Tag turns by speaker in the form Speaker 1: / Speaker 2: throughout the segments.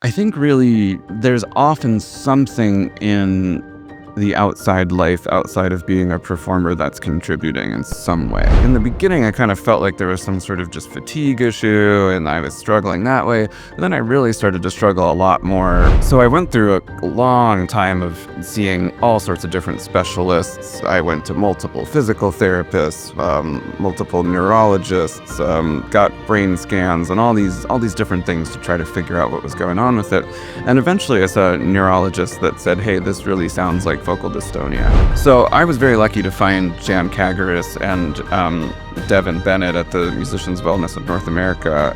Speaker 1: I think really there's often something in the outside life, outside of being a performer, that's contributing in some way. In the beginning, I kind of felt like there was some sort of just fatigue issue and I was struggling that way. And then I really started to struggle a lot more. So I went through a long time of seeing all sorts of different specialists. I went to multiple physical therapists, multiple neurologists, got brain scans and all these different things to try to figure out what was going on with it. And eventually I saw a neurologist that said, hey, this really sounds like focal dystonia. So I was very lucky to find Jan Kagaris and Devin Bennett at the Musicians Wellness of North America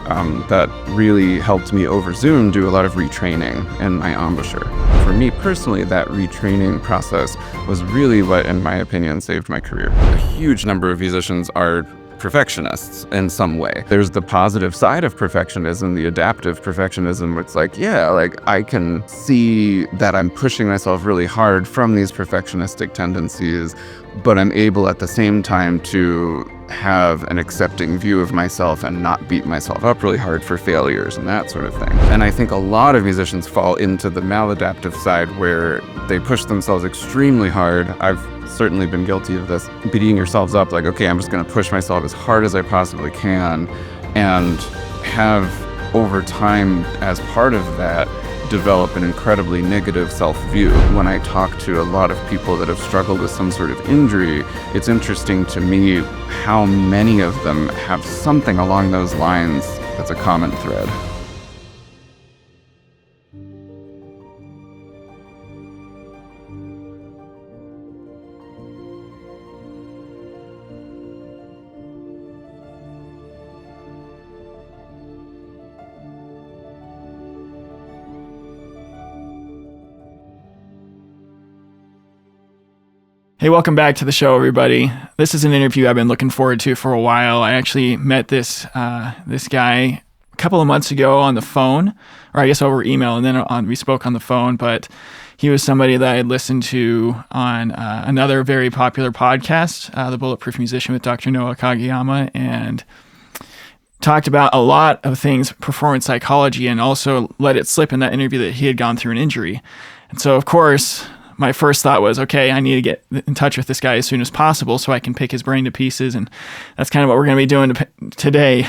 Speaker 1: that really helped me over Zoom do a lot of retraining in my embouchure. For me personally, that retraining process was really what, in my opinion, saved my career. A huge number of musicians are perfectionists in some way. There's the positive side of perfectionism, the adaptive perfectionism, where it's like, yeah, like I can see that I'm pushing myself really hard from these perfectionistic tendencies, but I'm able at the same time to have an accepting view of myself and not beat myself up really hard for failures and that sort of thing. And I think a lot of musicians fall into the maladaptive side where they push themselves extremely hard. I've certainly been guilty of this, beating yourselves up like, okay, I'm just going to push myself as hard as I possibly can, and have over time, as part of that, develop an incredibly negative self-view. When I talk to a lot of people that have struggled with some sort of injury, it's interesting to me how many of them have something along those lines that's a common thread.
Speaker 2: Hey, welcome back to the show, everybody. This is an interview I've been looking forward to for a while. I actually met this guy a couple of months ago on the phone, or I guess over email, and then we spoke on the phone. But he was somebody that I had listened to on another very popular podcast, The Bulletproof Musician with Dr. Noah Kageyama, and talked about a lot of things, performance psychology, and also let it slip in that interview that he had gone through an injury. And so, of course, my first thought was, okay, I need to get in touch with this guy as soon as possible so I can pick his brain to pieces. And that's kind of what we're going to be doing today.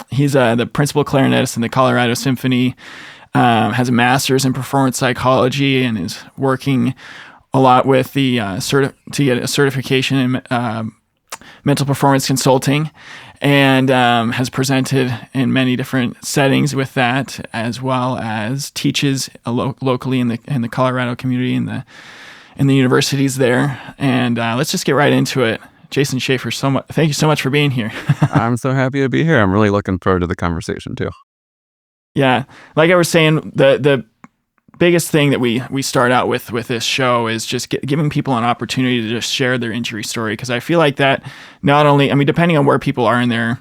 Speaker 2: He's the principal clarinetist in the Colorado Symphony, has a master's in performance psychology, and is working a lot with the to get a certification in mental performance consulting, and has presented in many different settings with that, as well as teaches locally in the Colorado community in the universities there. And let's just get right into it. Jason Shafer, thank you so much for being here.
Speaker 1: I'm so happy to be here. I'm really looking forward to the conversation too.
Speaker 2: Yeah, like I was saying, the biggest thing that we start out with this show is just giving people an opportunity to just share their injury story, because I feel like that not only, I mean, depending on where people are in their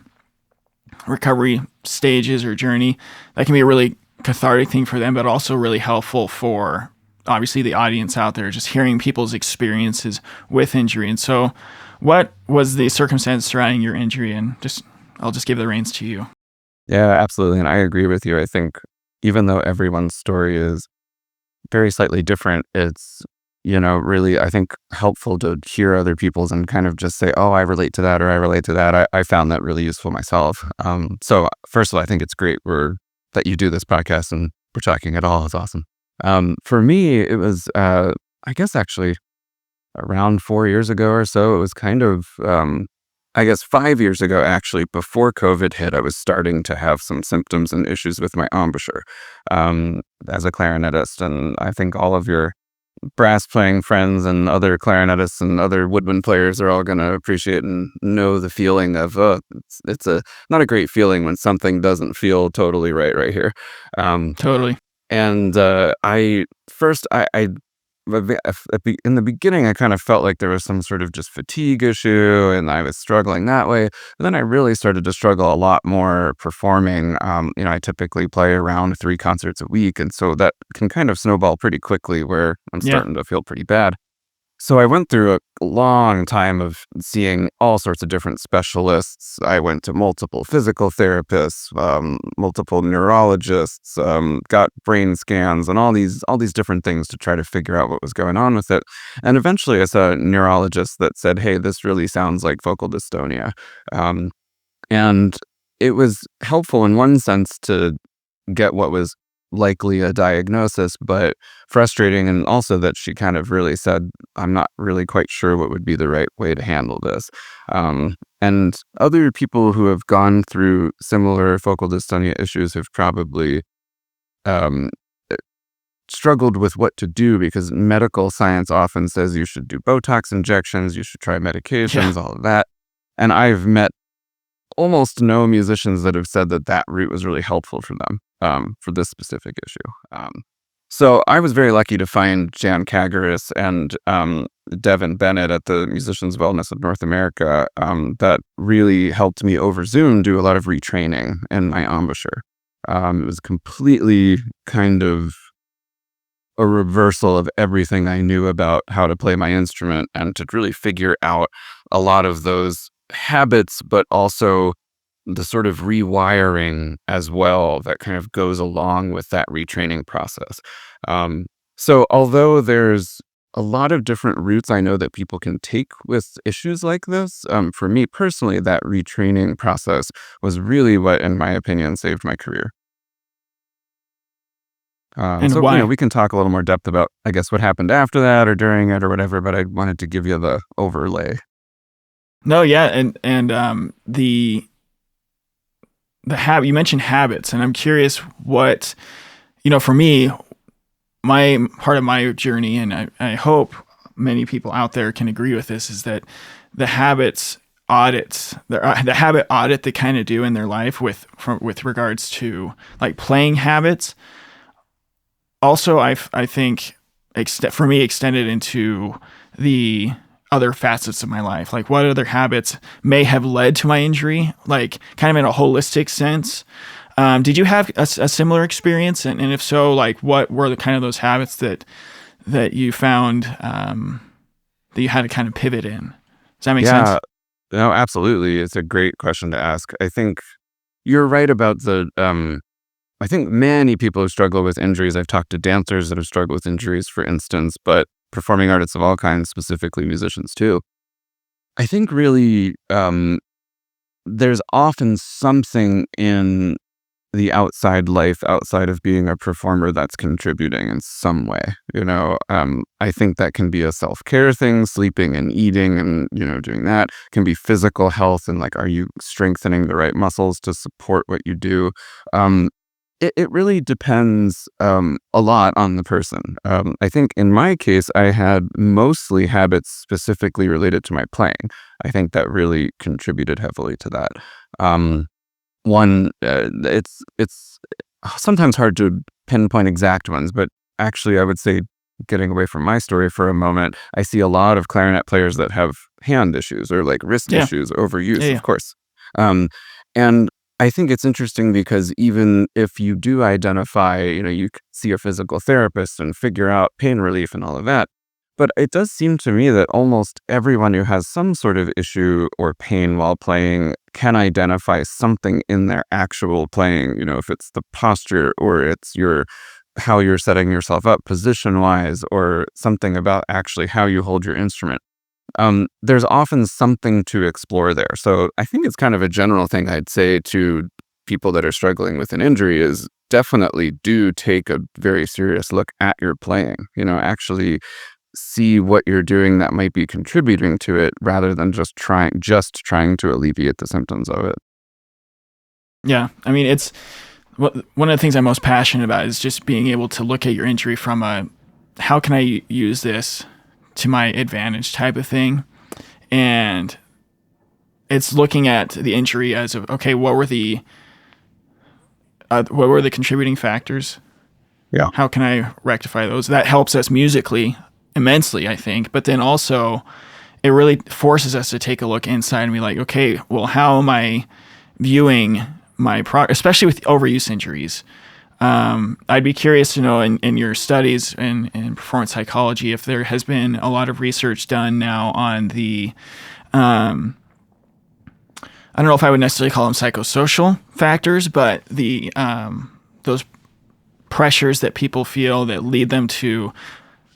Speaker 2: recovery stages or journey, that can be a really cathartic thing for them, but also really helpful for obviously the audience out there, just hearing people's experiences with injury. And so what was the circumstance surrounding your injury? And I'll just give the reins to you.
Speaker 1: Yeah, absolutely. And I agree with you. I think even though everyone's story is very slightly different, it's, really, I think, helpful to hear other people's and kind of just say, oh, I relate to that, or I relate to that. I found that really useful myself. So first of all, I think it's great that you do this podcast and we're talking at all. It's awesome. For me, it was, I guess, actually around 4 years ago or so. It was kind of, 5 years ago, actually, before COVID hit, I was starting to have some symptoms and issues with my embouchure as a clarinetist. And I think all of your brass playing friends and other clarinetists and other woodwind players are all going to appreciate and know the feeling of, it's not a great feeling when something doesn't feel totally right here.
Speaker 2: Totally.
Speaker 1: And in the beginning, I kind of felt like there was some sort of just fatigue issue and I was struggling that way. But then I really started to struggle a lot more performing. I typically play around 3 concerts a week. And so that can kind of snowball pretty quickly where I'm starting to feel pretty bad. So I went through a long time of seeing all sorts of different specialists. I went to multiple physical therapists, multiple neurologists, got brain scans, and all these different things to try to figure out what was going on with it. And eventually, I saw a neurologist that said, "Hey, this really sounds like focal dystonia," um, and it was helpful in one sense to get what was likely a diagnosis, but frustrating, and also that she kind of really said, "I'm not really quite sure what would be the right way to handle this." And other people who have gone through similar focal dystonia issues have probably um, struggled with what to do, because medical science often says you should do Botox injections, you should try
Speaker 2: Yeah.
Speaker 1: medications, all of that. And I've met almost no musicians that have said that that route was really helpful for them, for this specific issue. So I was very lucky to find Jan Kagaris and Devin Bennett at the Musicians Wellness of North America, that really helped me over Zoom do a lot of retraining in my embouchure. It was completely kind of a reversal of everything I knew about how to play my instrument, and to really figure out a lot of those habits, but also the sort of rewiring as well that kind of goes along with that retraining process. So although there's a lot of different routes I know that people can take with issues like this, for me personally, that retraining process was really what, in my opinion, saved my career.
Speaker 2: And
Speaker 1: So,
Speaker 2: why?
Speaker 1: we can talk a little more depth about, I guess, what happened after that or during it or whatever, but I wanted to give you the overlay.
Speaker 2: No, yeah, and the habit you mentioned habits, and I'm curious what for me, my part of my journey, and I hope many people out there can agree with this, is that the habits audits, the habit audit they kind of do in their life with regards to like playing habits. Also, I think for me extended into the other facets of my life, like what other habits may have led to my injury, like kind of in a holistic sense. Did you have a similar experience, and if so, like what were the kind of those habits that you found that you had to kind of pivot in? Does that make sense?
Speaker 1: Yeah, no, absolutely. It's a great question to ask. I think you're right about I think many people who struggle with injuries, I've talked to dancers that have struggled with injuries, for instance, but performing artists of all kinds, specifically musicians too. I think really, there's often something in the outside life, outside of being a performer, that's contributing in some way. I think that can be a self-care thing, sleeping and eating and, doing that. Can be physical health, and like, are you strengthening the right muscles to support what you do? It really depends a lot on the person. I think in my case, I had mostly habits specifically related to my playing. I think that really contributed heavily to that. Um, One, it's sometimes hard to pinpoint exact ones, but actually, I would say, getting away from my story for a moment, I see a lot of clarinet players that have hand issues or like wrist
Speaker 2: Yeah,
Speaker 1: issues,
Speaker 2: yeah,
Speaker 1: overuse,
Speaker 2: yeah.
Speaker 1: of course. Um, and I think it's interesting because even if you do identify, you see a physical therapist and figure out pain relief and all of that. But it does seem to me that almost everyone who has some sort of issue or pain while playing can identify something in their actual playing, if it's the posture, or it's how you're setting yourself up position wise, or something about actually how you hold your instrument. There's often something to explore there. So I think it's kind of a general thing I'd say to people that are struggling with an injury is definitely do take a very serious look at your playing. Actually see what you're doing that might be contributing to it, rather than just trying to alleviate the symptoms of it.
Speaker 2: Yeah, I mean, it's one of the things I'm most passionate about is just being able to look at your injury from a how can I use this to my advantage type of thing. And it's looking at the injury as of, okay, what were the contributing factors?
Speaker 1: Yeah.
Speaker 2: How can I rectify those? That helps us musically immensely, I think. But then also, it really forces us to take a look inside and be like, okay, well, how am I viewing my especially with overuse injuries? I'd be curious to know in your studies in performance psychology if there has been a lot of research done now on the, I don't know if I would necessarily call them psychosocial factors, but the those pressures that people feel that lead them to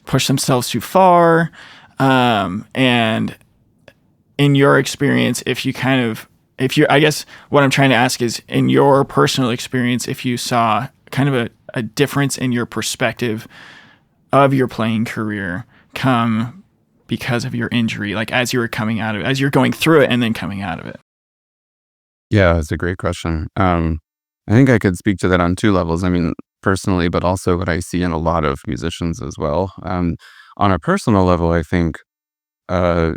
Speaker 2: push themselves too far. And in your experience, I guess what I'm trying to ask is, in your personal experience, if you saw kind of a difference in your perspective of your playing career come because of your injury, like as you were coming out of it, as you're going through it and then coming out of it.
Speaker 1: Yeah, that's a great question. I think I could speak to that on two levels. I mean, personally, but also what I see in a lot of musicians as well. On a personal level, I think uh,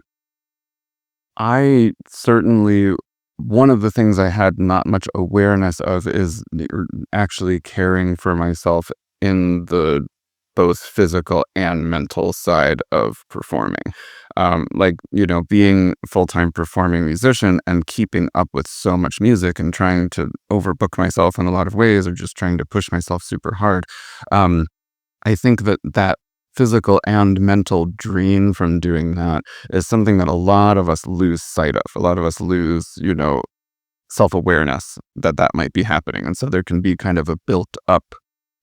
Speaker 1: I certainly, one of the things I had not much awareness of is actually caring for myself in the both physical and mental side of performing. Like, being a full-time performing musician and keeping up with so much music and trying to overbook myself in a lot of ways, or just trying to push myself super hard. Um, I think that physical and mental drain from doing that is something that a lot of us lose sight of. A lot of us lose, self-awareness that might be happening. And so there can be kind of a built up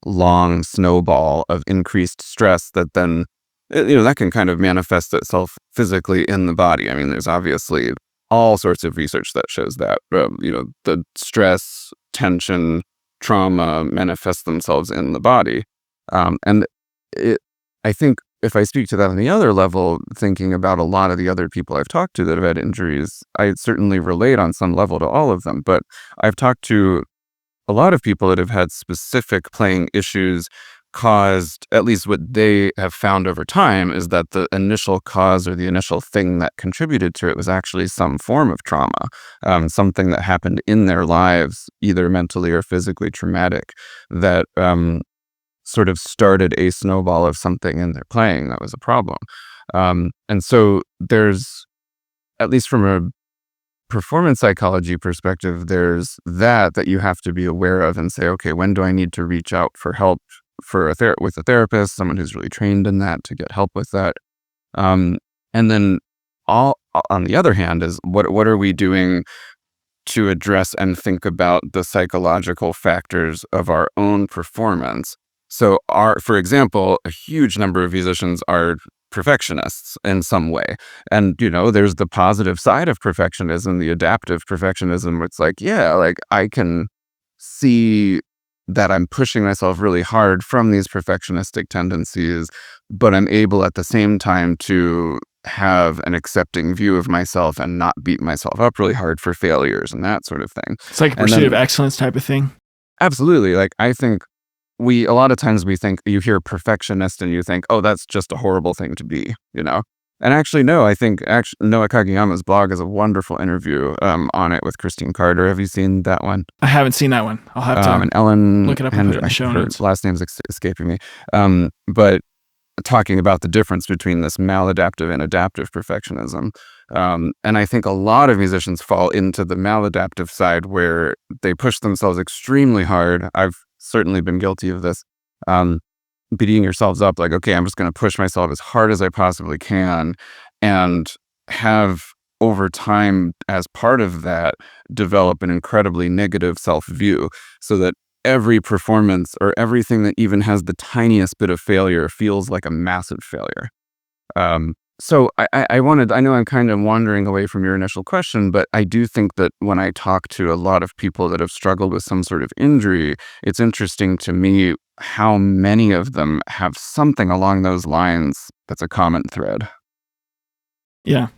Speaker 1: long snowball of increased stress that then, that can kind of manifest itself physically in the body. I mean, there's obviously all sorts of research that shows that, the stress, tension, trauma manifest themselves in the body. And I think if I speak to that on the other level, thinking about a lot of the other people I've talked to that have had injuries, I certainly relate on some level to all of them. But I've talked to a lot of people that have had specific playing issues caused, at least what they have found over time, is that the initial cause or the initial thing that contributed to it was actually some form of trauma, something that happened in their lives, either mentally or physically traumatic, that sort of started a snowball of something in their playing that was a problem. And so there's, at least from a performance psychology perspective, there's that you have to be aware of and say, okay, when do I need to reach out for help with a therapist, someone who's really trained in that, to get help with that. And then on the other hand is what are we doing to address and think about the psychological factors of our own performance. So for example, a huge number of musicians are perfectionists in some way. And, there's the positive side of perfectionism, the adaptive perfectionism, where it's like, yeah, like I can see that I'm pushing myself really hard from these perfectionistic tendencies, but I'm able at the same time to have an accepting view of myself and not beat myself up really hard for failures and that sort of thing.
Speaker 2: It's like a pursuit of excellence type of thing.
Speaker 1: Absolutely. Like, I think a lot of times we think, you hear perfectionist and you think, oh, that's just a horrible thing to be, And actually, no, I think Noah Kageyama's blog is a wonderful interview on it with Christine Carter. Have you seen that one?
Speaker 2: I haven't seen that one. I'll have to
Speaker 1: and Ellen
Speaker 2: look it up and put it in the show notes.
Speaker 1: Her last name's escaping me. But talking about the difference between this maladaptive and adaptive perfectionism. And I think a lot of musicians fall into the maladaptive side, where they push themselves extremely hard. I've certainly been guilty of this. Beating yourselves up, like, okay, I'm just going to push myself as hard as I possibly can, and have over time, as part of that, develop an incredibly negative self-view, so that every performance or everything that even has the tiniest bit of failure feels like a massive failure. So I know I'm kind of wandering away from your initial question, but I do think that when I talk to a lot of people that have struggled with some sort of injury, it's interesting to me how many of them have something along those lines that's a common thread.
Speaker 2: Yeah.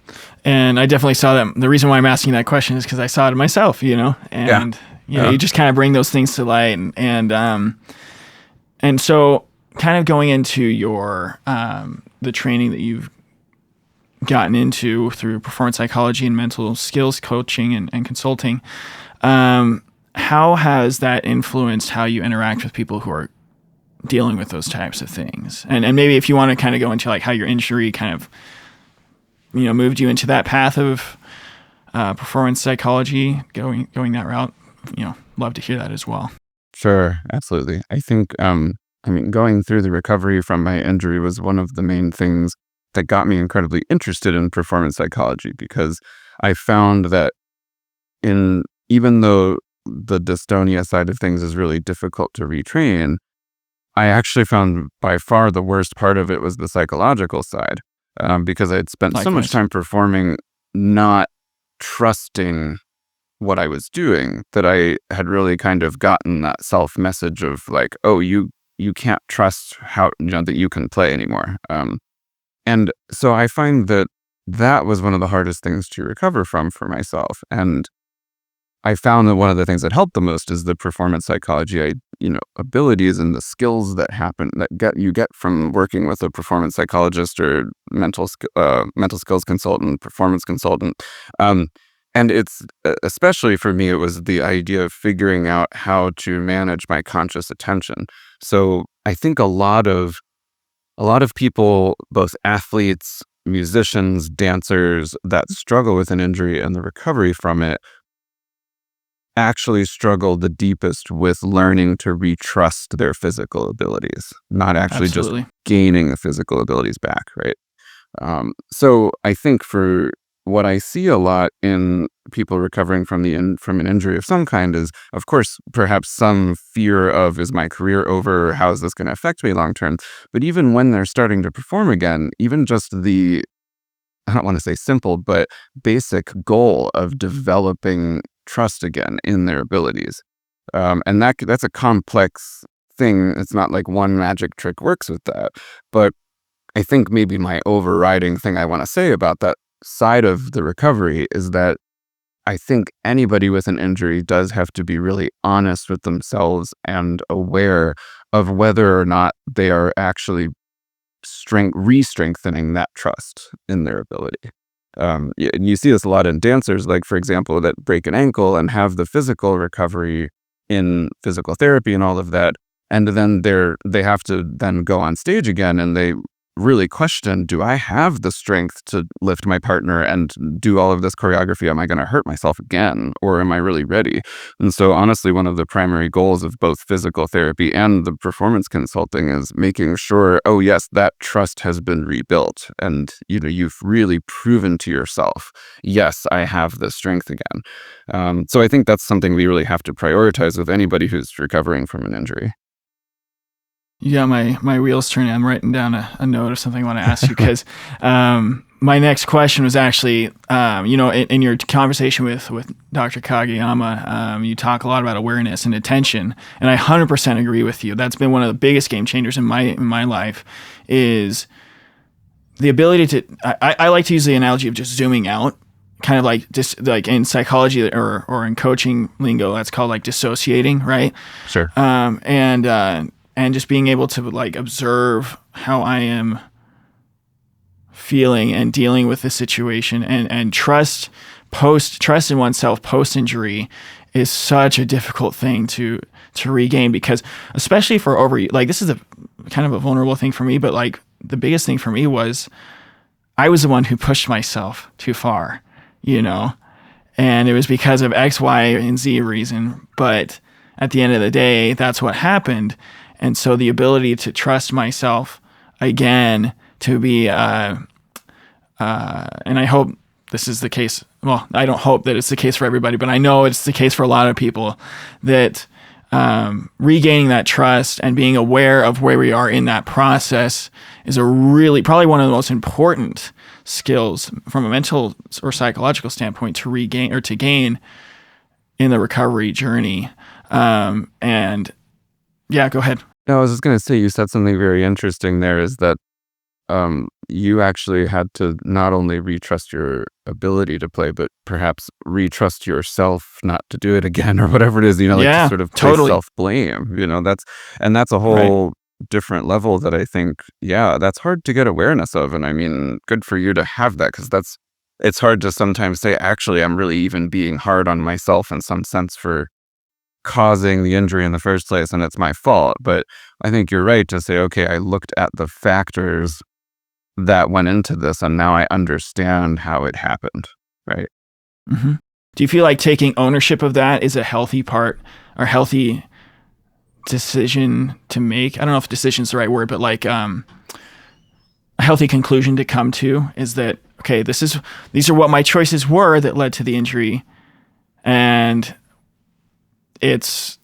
Speaker 2: And I definitely saw that. The reason why I'm asking that question is because I saw it myself, and you just kind of bring those things to light. And so kind of going into your, the training that you've gotten into through performance psychology and mental skills coaching and consulting, how has that influenced how you interact with people who are dealing with those types of things? And maybe if you want to kind of go into like how your injury kind of, moved you into that path of performance psychology, going that route, love to hear that as well.
Speaker 1: Sure, absolutely. I think, I mean, going through the recovery from my injury was one of the main things that got me incredibly interested in performance psychology because I found that in even though the dystonia side of things is really difficult to retrain, I actually found by far the worst part of it was the psychological side, because I had spent so much
Speaker 2: Likewise.
Speaker 1: time performing, not trusting what I was doing, that I had really kind of gotten that self message of like, oh, you can't trust how that you can play anymore. And so I find that that was one of the hardest things to recover from for myself. And I found that one of the things that helped the most is the performance psychology, abilities and the skills that happen that you get from working with a performance psychologist or mental skills consultant, performance consultant. Um, and it's especially for me, it was the idea of figuring out how to manage my conscious attention. So I think a lot of people, both athletes, musicians, dancers that struggle with an injury and the recovery from it actually struggle the deepest with learning to retrust their physical abilities, not actually just
Speaker 2: Absolutely.
Speaker 1: gaining the physical abilities back, right? So I think for what I see a lot in people recovering from an injury of some kind is, of course, perhaps some fear of, is my career over? Or how is this going to affect me long term? But even when they're starting to perform again, even just I don't want to say simple, but basic goal of developing trust again in their abilities. And that's a complex thing. It's not like one magic trick works with that. But I think maybe my overriding thing I want to say about that side of the recovery is that I think anybody with an injury does have to be really honest with themselves and aware of whether or not they are actually re-strengthening that trust in their ability. And you see this a lot in dancers, like for example, that break an ankle and have the physical recovery in physical therapy and all of that, and then they have to then go on stage again, and they really question, do I have the strength to lift my partner and do all of this choreography? Am I going to hurt myself again, or am I really ready? And so honestly, one of the primary goals of both physical therapy and the performance consulting is making sure, oh yes, that trust has been rebuilt. And you've really proven to yourself, yes, I have the strength again. So I think that's something we really have to prioritize with anybody who's recovering from an injury.
Speaker 2: You got my wheels turning. I'm writing down a note of something I want to ask you because my next question was actually, in your conversation with Dr. Kageyama, you talk a lot about awareness and attention, and I 100% agree with you. That's been one of the biggest game changers in my life, is the ability to. I like to use the analogy of just zooming out, kind of like just like in psychology or in coaching lingo, that's called like dissociating, right?
Speaker 1: Sure.
Speaker 2: And just being able to like observe how I am feeling and dealing with the situation, and trust in oneself post injury is such a difficult thing to regain, because especially for like this is a kind of a vulnerable thing for me, but like the biggest thing for me was I was the one who pushed myself too far, and it was because of X, Y, and Z reason. But at the end of the day, that's what happened. And so the ability to trust myself again, to be, and I hope this is the case. Well, I don't hope that it's the case for everybody, but I know it's the case for a lot of people, that regaining that trust and being aware of where we are in that process is probably one of the most important skills from a mental or psychological standpoint to regain or to gain in the recovery journey. And yeah, go ahead.
Speaker 1: No, I was just going to say, you said something very interesting there, is that you actually had to not only retrust your ability to play, but perhaps retrust yourself not to do it again, or whatever it is, like to
Speaker 2: Yeah,
Speaker 1: sort of place
Speaker 2: totally.
Speaker 1: self-blame, that's a
Speaker 2: Right.
Speaker 1: whole different level that I think, yeah, that's hard to get awareness of. And I mean, good for you to have that, because it's hard to sometimes say, actually, I'm really even being hard on myself in some sense for causing the injury in the first place, and it's my fault. But I think you're right to say, okay, I looked at the factors that went into this, and now I understand how it happened, right?
Speaker 2: Mm-hmm. Do you feel like taking ownership of that is a healthy part or healthy decision to make. I don't know if decision is the right word, but like a healthy conclusion to come to is that, okay, these are what my choices were that led to the injury, and it's,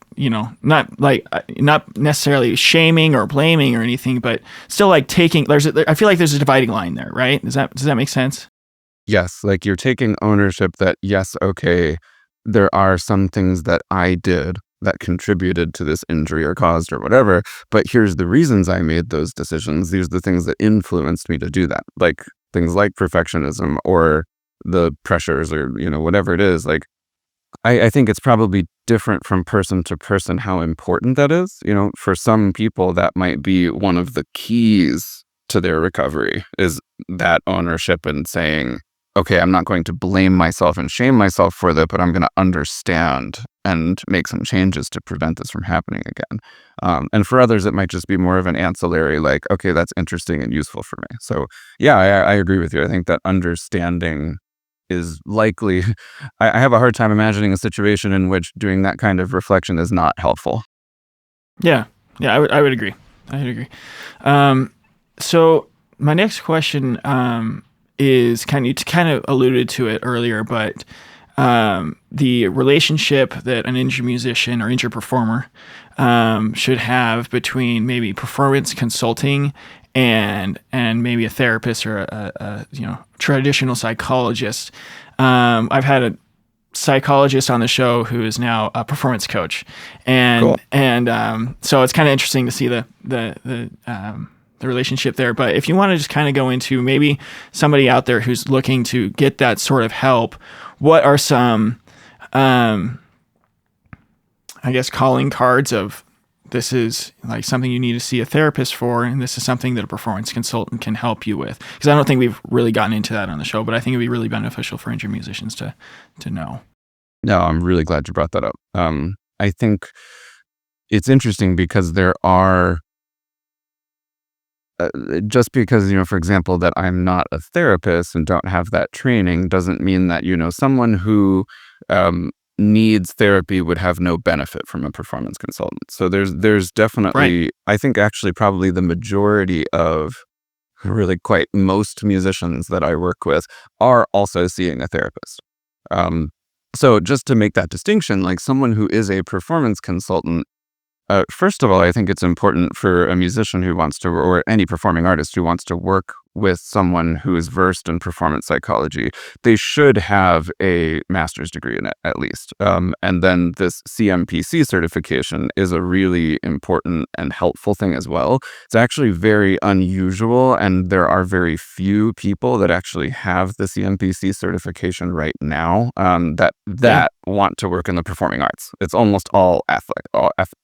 Speaker 2: not necessarily shaming or blaming or anything, but still like I feel like there's a dividing line there, right? Does that make sense?
Speaker 1: Yes, like you're taking ownership that, yes, okay, there are some things that I did that contributed to this injury or caused or whatever, but here's the reasons I made those decisions. These are the things that influenced me to do that. Like things like perfectionism or the pressures or, whatever it is. Like I think it's probably different from person to person how important that is. For some people, that might be one of the keys to their recovery is that ownership and saying, okay, I'm not going to blame myself and shame myself for that, but I'm going to understand and make some changes to prevent this from happening again. And for others, it might just be more of an ancillary, like, okay, that's interesting and useful for me. So yeah, I agree with you. I think that understanding is likely, I have a hard time imagining a situation in which doing that kind of reflection is not helpful.
Speaker 2: Yeah. Yeah, I would agree. I would agree. So my next question is you kind of alluded to it earlier, but the relationship that an injured musician or injured performer should have between maybe performance consulting and maybe a therapist or a traditional psychologist. I've had a psychologist on the show who is now a performance coach, and
Speaker 1: Cool.
Speaker 2: so it's kind of interesting to see the relationship there. But if you want to just kind of go into maybe somebody out there who's looking to get that sort of help, what are some, I guess, calling cards of this is like something you need to see a therapist for, and this is something that a performance consultant can help you with? Because I don't think we've really gotten into that on the show, but I think it'd be really beneficial for injured musicians to know.
Speaker 1: No, I'm really glad you brought that up. I think it's interesting because there are, just because, for example, that I'm not a therapist and don't have that training doesn't mean that, someone who needs therapy would have no benefit from a performance consultant. So there's definitely,
Speaker 2: Right.
Speaker 1: I think actually probably the majority of really quite most musicians that I work with are also seeing a therapist. So just to make that distinction, like someone who is a performance consultant, first of all, I think it's important for a musician who wants to, or any performing artist who wants to work with someone who is versed in performance psychology, they should have a master's degree in it, at least. And then this CMPC certification is a really important and helpful thing as well. It's actually very unusual, and there are very few people that actually have the CMPC certification right now that want to work in the performing arts. It's almost all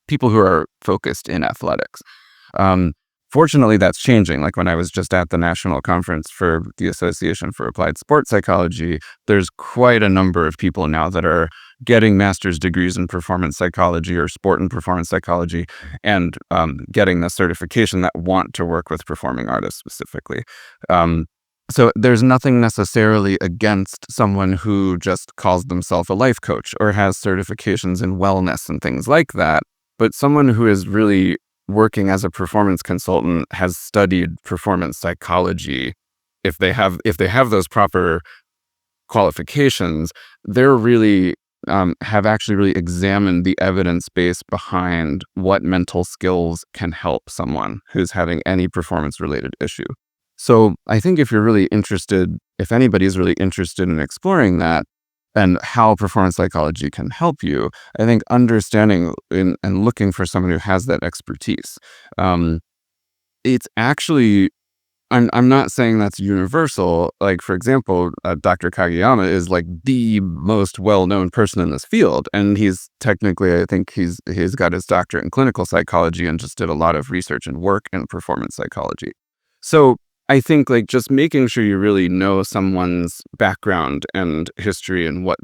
Speaker 1: people who are focused in athletics. Fortunately, that's changing. Like when I was just at the national conference for the Association for Applied Sports Psychology, there's quite a number of people now that are getting master's degrees in performance psychology or sport and performance psychology, and getting the certification that want to work with performing artists specifically. So there's nothing necessarily against someone who just calls themselves a life coach or has certifications in wellness and things like that. But someone who is really working as a performance consultant, has studied performance psychology, if they have those proper qualifications, they're really have actually really examined the evidence base behind what mental skills can help someone who's having any performance related issue. So I think if anybody's really interested in exploring that and how performance psychology can help you, I think understanding and looking for someone who has that expertise. It's actually, I'm not saying that's universal. Like, for example, Dr. Kageyama is like the most well-known person in this field. And he's technically, I think he's got his doctorate in clinical psychology and just did a lot of research and work in performance psychology. So I think like just making sure you really know someone's background and history and what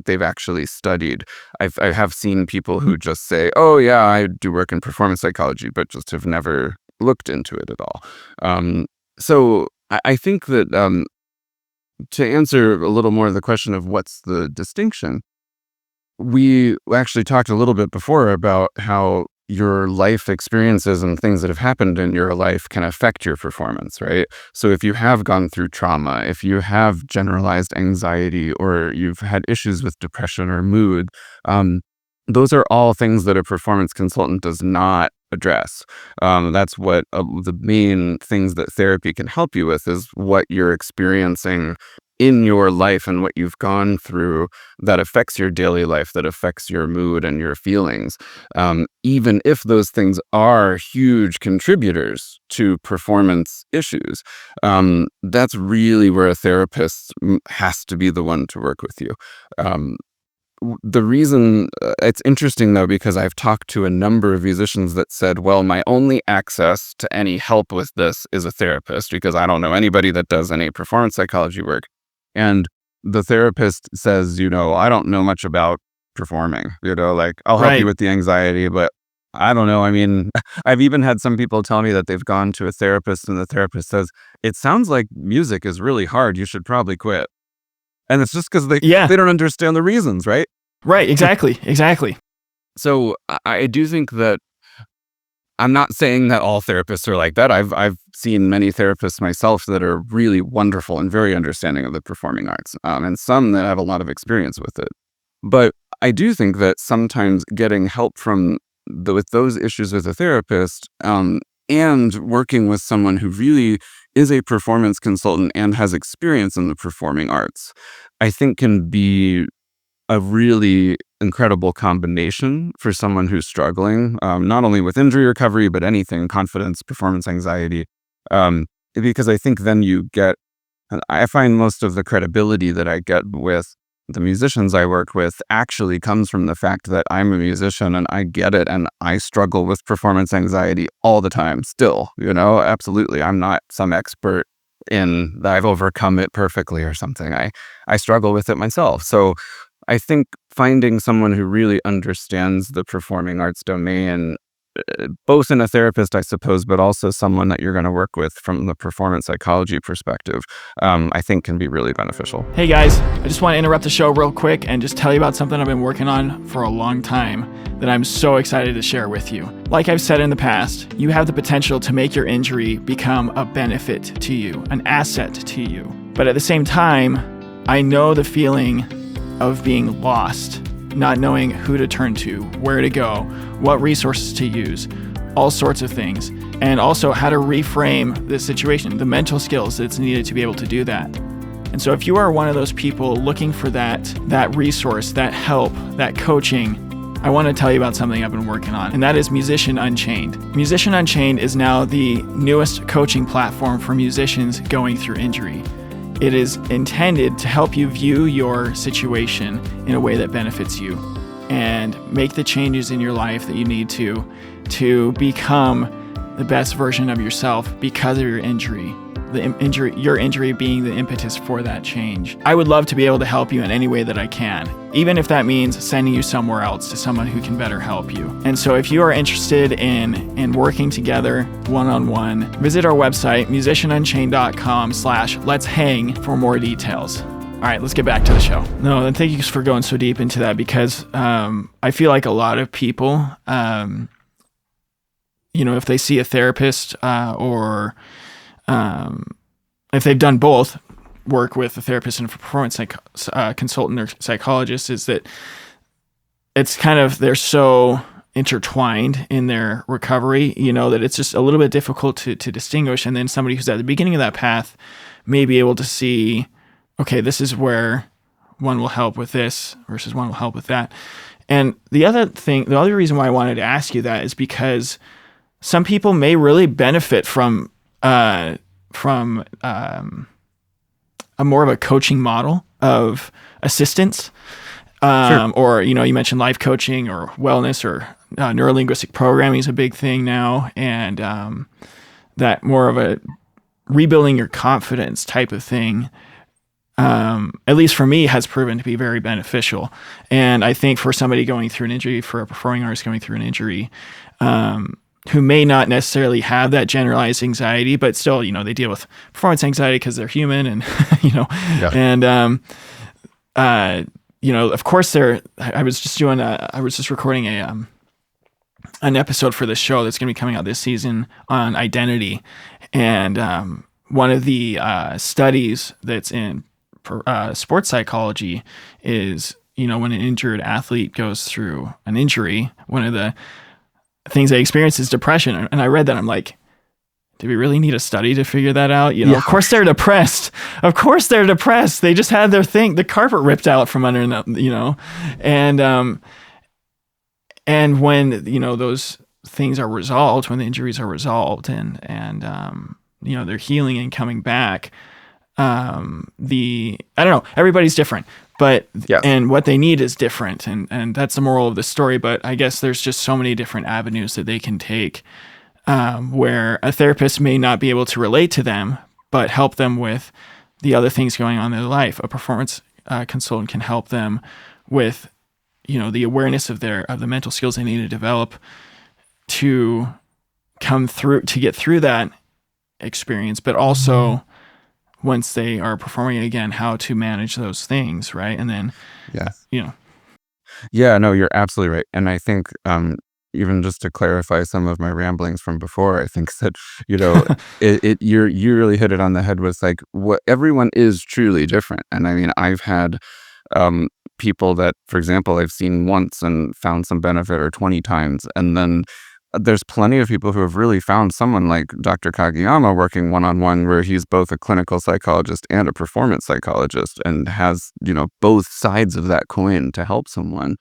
Speaker 1: they've actually studied. I have seen people who just say, "Oh yeah, I do work in performance psychology," but just have never looked into it at all. So I think that to answer a little more of the question of what's the distinction, we actually talked a little bit before about how your life experiences and things that have happened in your life can affect your performance, right? So if you have gone through trauma, if you have generalized anxiety, or you've had issues with depression or mood, those are all things that a performance consultant does not address. That's what the main things that therapy can help you with is what you're experiencing in your life and what you've gone through that affects your daily life, that affects your mood and your feelings. Even if those things are huge contributors to performance issues, that's really where a therapist has to be the one to work with you. The reason it's interesting though, because I've talked to a number of musicians that said, well, my only access to any help with this is a therapist because I don't know anybody that does any performance psychology work. And the therapist says, I don't know much about performing, like I'll help you with the anxiety, but I don't know. I mean, I've even had some people tell me that they've gone to a therapist and the therapist says, it sounds like music is really hard. You should probably quit. And it's just because they don't understand the reasons, right?
Speaker 2: Right, exactly.
Speaker 1: So I do think that I'm not saying that all therapists are like that. I've seen many therapists myself that are really wonderful and very understanding of the performing arts, and some that have a lot of experience with it. But I do think that sometimes getting help with those issues with a therapist, and working with someone who really is a performance consultant and has experience in the performing arts, I think can be a really incredible combination for someone who's struggling, not only with injury recovery, but anything, confidence, performance anxiety. Because I think then I find most of the credibility that I get with the musicians I work with actually comes from the fact that I'm a musician and I get it, and I struggle with performance anxiety all the time still, absolutely. I'm not some expert in that I've overcome it perfectly or something. I struggle with it myself. So I think finding someone who really understands the performing arts domain, both in a therapist, I suppose, but also someone that you're going to work with from the performance psychology perspective, I think can be really beneficial.
Speaker 2: Hey guys, I just want to interrupt the show real quick and just tell you about something I've been working on for a long time that I'm so excited to share with you. Like I've said in the past, you have the potential to make your injury become a benefit to you, an asset to you. But at the same time, I know the feeling of being lost, not knowing who to turn to, where to go, what resources to use, all sorts of things, and also how to reframe the situation, the mental skills that's needed to be able to do that. And so if you are one of those people looking for that resource, that help, that coaching, I want to tell you about something I've been working on, and that is Musician Unchained. Musician Unchained is now the newest coaching platform for musicians going through injury. It is intended to help you view your situation in a way that benefits you and make the changes in your life that you need to become the best version of yourself because of your injury. Your injury being the impetus for that change. I would love to be able to help you in any way that I can, even if that means sending you somewhere else to someone who can better help you. And so if you are interested in working together one-on-one, visit our website, musicianunchained.com/let's hang for more details. All right, let's get back to the show. No, and thank you for going so deep into that because I feel like a lot of people, if they see a therapist or if they've done both, work with a therapist and a performance consultant or psychologist, is that it's kind of, they're so intertwined in their recovery, that it's just a little bit difficult to distinguish. And then somebody who's at the beginning of that path may be able to see, okay, this is where one will help with this versus one will help with that. And the other reason why I wanted to ask you that is because some people may really benefit from a more of a coaching model of assistance,
Speaker 1: Sure.
Speaker 2: or, you mentioned life coaching or wellness or neurolinguistic programming is a big thing now. And that more of a rebuilding your confidence type of thing, at least for me, has proven to be very beneficial. And I think for somebody going through an injury, for a performing artist going through an injury, who may not necessarily have that generalized anxiety, but still, they deal with performance anxiety because they're human and,
Speaker 1: Yeah.
Speaker 2: and, of course I was just recording an episode for this show that's going to be coming out this season on identity. And one of the studies that's in sports psychology is, when an injured athlete goes through an injury, one of the things they experience is depression. And I read that, I'm like, do we really need a study to figure that out? Of course they're depressed. Of course they're depressed. They just had the carpet ripped out from under them, and when, those things are resolved, when the injuries are resolved and they're healing and coming back, I don't know, everybody's different, but,
Speaker 1: Yes.
Speaker 2: and what they need is different. And that's the moral of the story. But I guess there's just so many different avenues that they can take, where a therapist may not be able to relate to them, but help them with the other things going on in their life. A performance consultant can help them with, the awareness of the mental skills they need to develop to get through that experience, but also once they are performing again, how to manage those things, right? And then,
Speaker 1: Yes. Yeah, no, you're absolutely right. And I think, even just to clarify some of my ramblings from before, I think that, you really hit it on the head with like what everyone is truly different. And I mean, I've had people that, for example, I've seen once and found some benefit, or 20 times. And then there's plenty of people who have really found someone like Dr. Kageyama working one-on-one, where he's both a clinical psychologist and a performance psychologist, and has, both sides of that coin to help someone.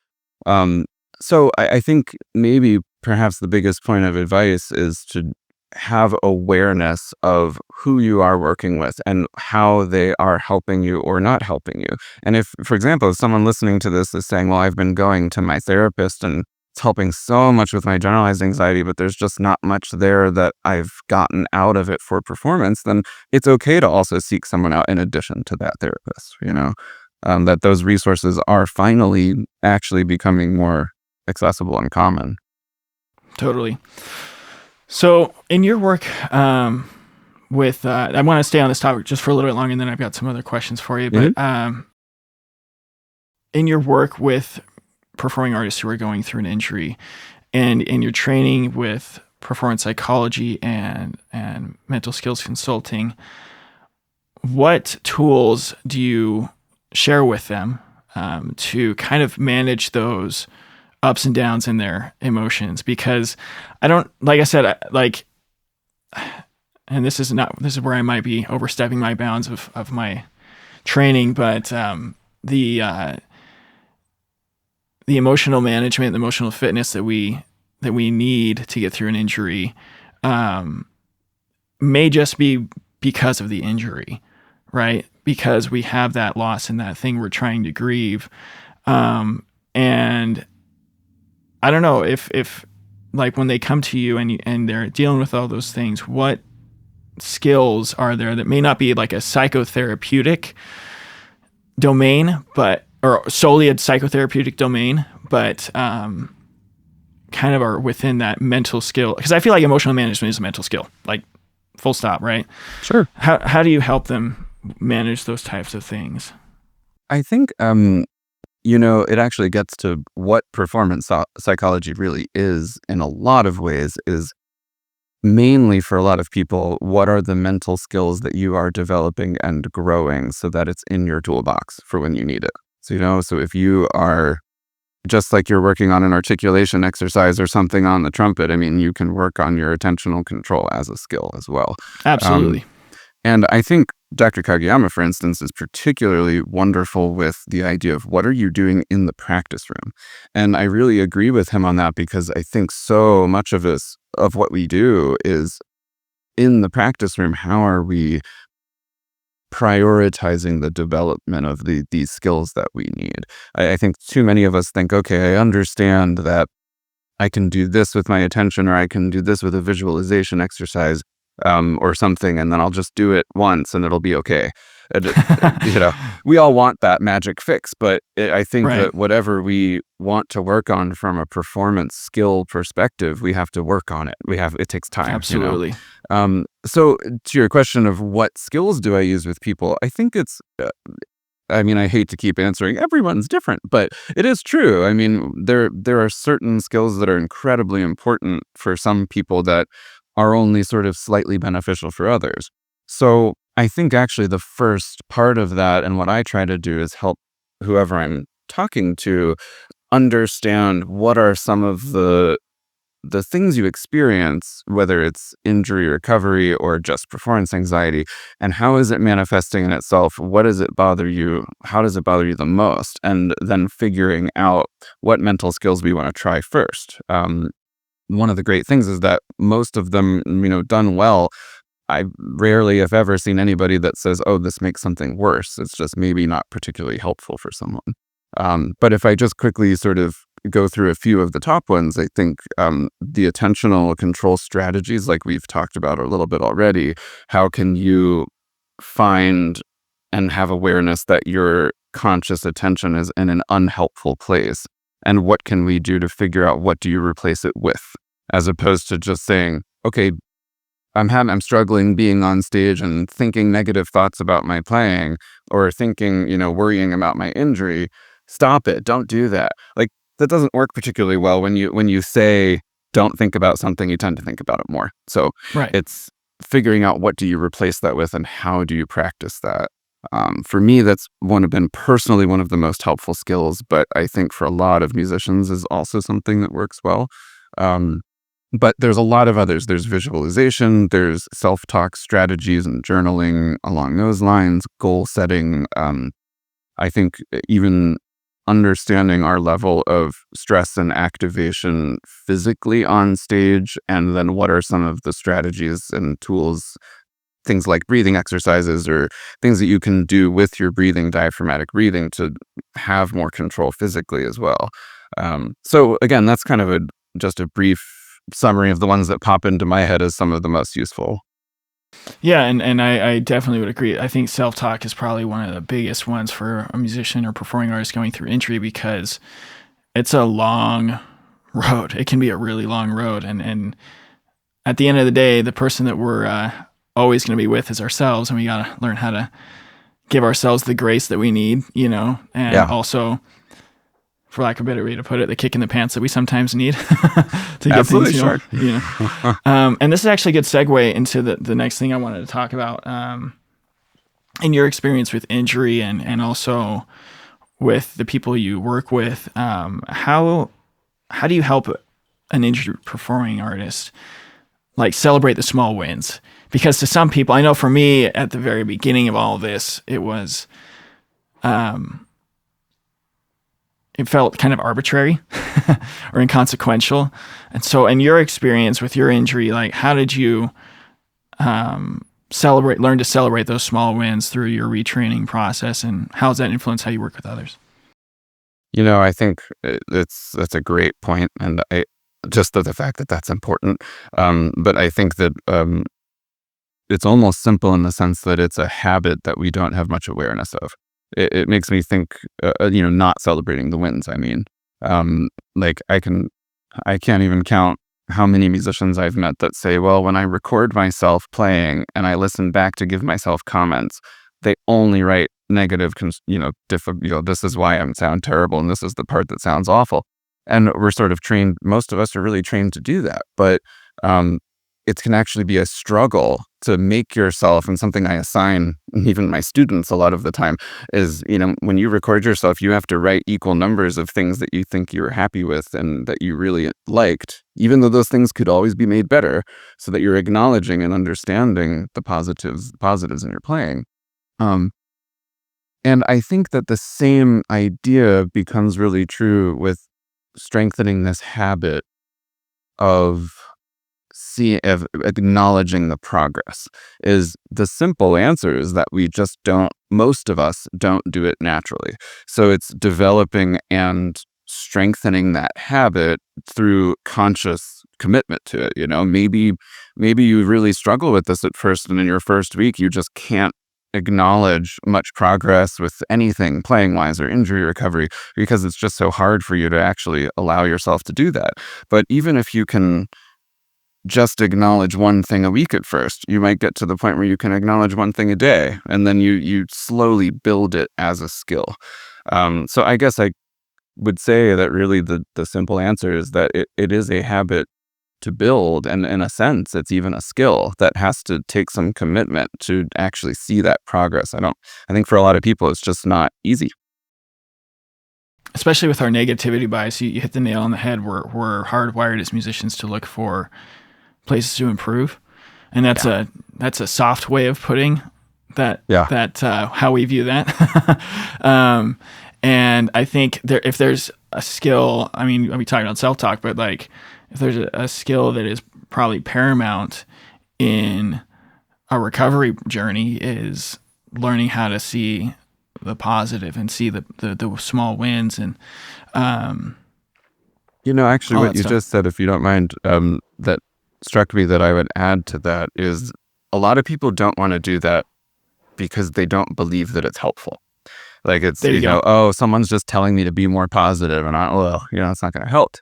Speaker 1: So I think maybe perhaps the biggest point of advice is to have awareness of who you are working with and how they are helping you or not helping you. And if, for example, if someone listening to this is saying, well, I've been going to my therapist and it's helping so much with my generalized anxiety, but there's just not much there that I've gotten out of it for performance, then it's okay to also seek someone out in addition to that therapist, that those resources are finally actually becoming more accessible and common.
Speaker 2: Totally. So in your work with, I want to stay on this topic just for a little bit longer, and then I've got some other questions for you. But in your work with performing artists who are going through an injury, and in your training with performance psychology and mental skills consulting, what tools do you share with them to kind of manage those ups and downs in their emotions? Because like I said, and this is where I might be overstepping my bounds of my training, but the emotional management, the emotional fitness that we need to get through an injury may just be because of the injury, right? Because we have that loss and that thing we're trying to grieve. And I don't know if like when they come to you and they're dealing with all those things, what skills are there that may not be like a psychotherapeutic domain, or solely a psychotherapeutic domain, but kind of are within that mental skill? Because I feel like emotional management is a mental skill, like full stop, right?
Speaker 1: Sure.
Speaker 2: How do you help them manage those types of things?
Speaker 1: I think, it actually gets to what performance psychology really is in a lot of ways, is mainly for a lot of people, what are the mental skills that you are developing and growing so that it's in your toolbox for when you need it. So if you are, just like you're working on an articulation exercise or something on the trumpet, I mean, you can work on your attentional control as a skill as well.
Speaker 2: Absolutely.
Speaker 1: And I think Dr. Kageyama, for instance, is particularly wonderful with the idea of what are you doing in the practice room. And I really agree with him on that, because I think so much of what we do is in the practice room. How are we prioritizing the development of these skills that we need? I think too many of us think, okay, I understand that I can do this with my attention, or I can do this with a visualization exercise, or something, and then I'll just do it once and it'll be okay. And, we all want that magic fix, but I think
Speaker 2: Right.
Speaker 1: that whatever we want to work on from a performance skill perspective, we have to work on it. It takes time.
Speaker 2: Absolutely.
Speaker 1: So to your question of what skills do I use with people, I think it's I mean, I hate to keep answering, everyone's different, but it is true. I mean, there are certain skills that are incredibly important for some people that are only sort of slightly beneficial for others. So I think actually the first part of that, and what I try to do, is help whoever I'm talking to understand what are some of the things you experience, whether it's injury recovery or just performance anxiety, and how is it manifesting in itself? What does it bother you? How does it bother you the most? And then figuring out what mental skills we want to try first. One of the great things is that most of them, done well, I rarely, if ever, seen anybody that says, "Oh, this makes something worse." It's just maybe not particularly helpful for someone. But if I just quickly sort of go through a few of the top ones, I think the attentional control strategies, like we've talked about a little bit already, how can you find and have awareness that your conscious attention is in an unhelpful place? And what can we do to figure out what do you replace it with? As opposed to just saying, okay, I'm struggling being on stage and thinking negative thoughts about my playing, or thinking, worrying about my injury. Stop it. Don't do that. Like, that doesn't work particularly well when you say don't think about something, you tend to think about it more. So
Speaker 2: Right.
Speaker 1: it's figuring out what do you replace that with and how do you practice that. For me, that's been personally one of the most helpful skills, but I think for a lot of musicians is also something that works well. But there's a lot of others. There's visualization, there's self-talk strategies and journaling along those lines, goal setting. I think even understanding our level of stress and activation physically on stage, and then what are some of the strategies and tools, things like breathing exercises or things that you can do with your breathing, diaphragmatic breathing, to have more control physically as well. So again, that's kind of just a brief summary of the ones that pop into my head as some of the most useful.
Speaker 2: Yeah, and I definitely would agree. I think self-talk is probably one of the biggest ones for a musician or performing artist going through injury, because it's a long road. It can be a really long road. And at the end of the day, the person that we're always going to be with is ourselves, and we got to learn how to give ourselves the grace that we need, and
Speaker 1: Yeah,
Speaker 2: also, for lack of a better way to put it, the kick in the pants that we sometimes need to get
Speaker 1: absolutely,
Speaker 2: things,
Speaker 1: sure.
Speaker 2: And this is actually a good segue into the next thing I wanted to talk about. In your experience with injury and also with the people you work with, how do you help an injured performing artist like celebrate the small wins? Because to some people, I know for me at the very beginning of all of this, it was, it felt kind of arbitrary or inconsequential. And so in your experience with your injury, like how did you learn to celebrate those small wins through your retraining process, and how does that influence how you work with others?
Speaker 1: I think that's a great point, and I just the fact that that's important. But I think that it's almost simple in the sense that it's a habit that we don't have much awareness of. It makes me think, not celebrating the wins. I mean, like I can't even count how many musicians I've met that say, well, when I record myself playing and I listen back to give myself comments, they only write negative, this is why I sound terrible and this is the part that sounds awful. And we're sort of trained, most of us are really trained to do that. But it can actually be a struggle to make yourself, and something I assign even my students a lot of the time is, when you record yourself, you have to write equal numbers of things that you think you were happy with and that you really liked, even though those things could always be made better, so that you're acknowledging and understanding the positives in your playing. Um, and I think that the same idea becomes really true with strengthening this habit of of acknowledging the progress. Is the simple answer is that most of us don't do it naturally. So it's developing and strengthening that habit through conscious commitment to it. Maybe you really struggle with this at first, and in your first week you just can't acknowledge much progress with anything playing wise or injury recovery, because it's just so hard for you to actually allow yourself to do that. But even if you can just acknowledge one thing a week at first. You might get to the point where you can acknowledge one thing a day, and then you slowly build it as a skill. So I guess I would say that really the simple answer is that it is a habit to build, and in a sense, it's even a skill that has to take some commitment to actually see that progress. I think for a lot of people, it's just not easy.
Speaker 2: Especially with our negativity bias, you hit the nail on the head. We're hardwired as musicians to look for places to improve, and that's a soft way of putting that.
Speaker 1: Yeah.
Speaker 2: That how we view that. And I think if there's a skill, I mean, we talked about self-talk, but like if there's a skill that is probably paramount in a recovery journey, is learning how to see the positive and see the small wins and
Speaker 1: Actually,
Speaker 2: all
Speaker 1: what
Speaker 2: that
Speaker 1: you
Speaker 2: stuff.
Speaker 1: just said, if you don't mind, that struck me that I would add to that is a lot of people don't want to do that because they don't believe that it's helpful. Like it's,
Speaker 2: There you go.
Speaker 1: oh, someone's just telling me to be more positive, and it's not going to help.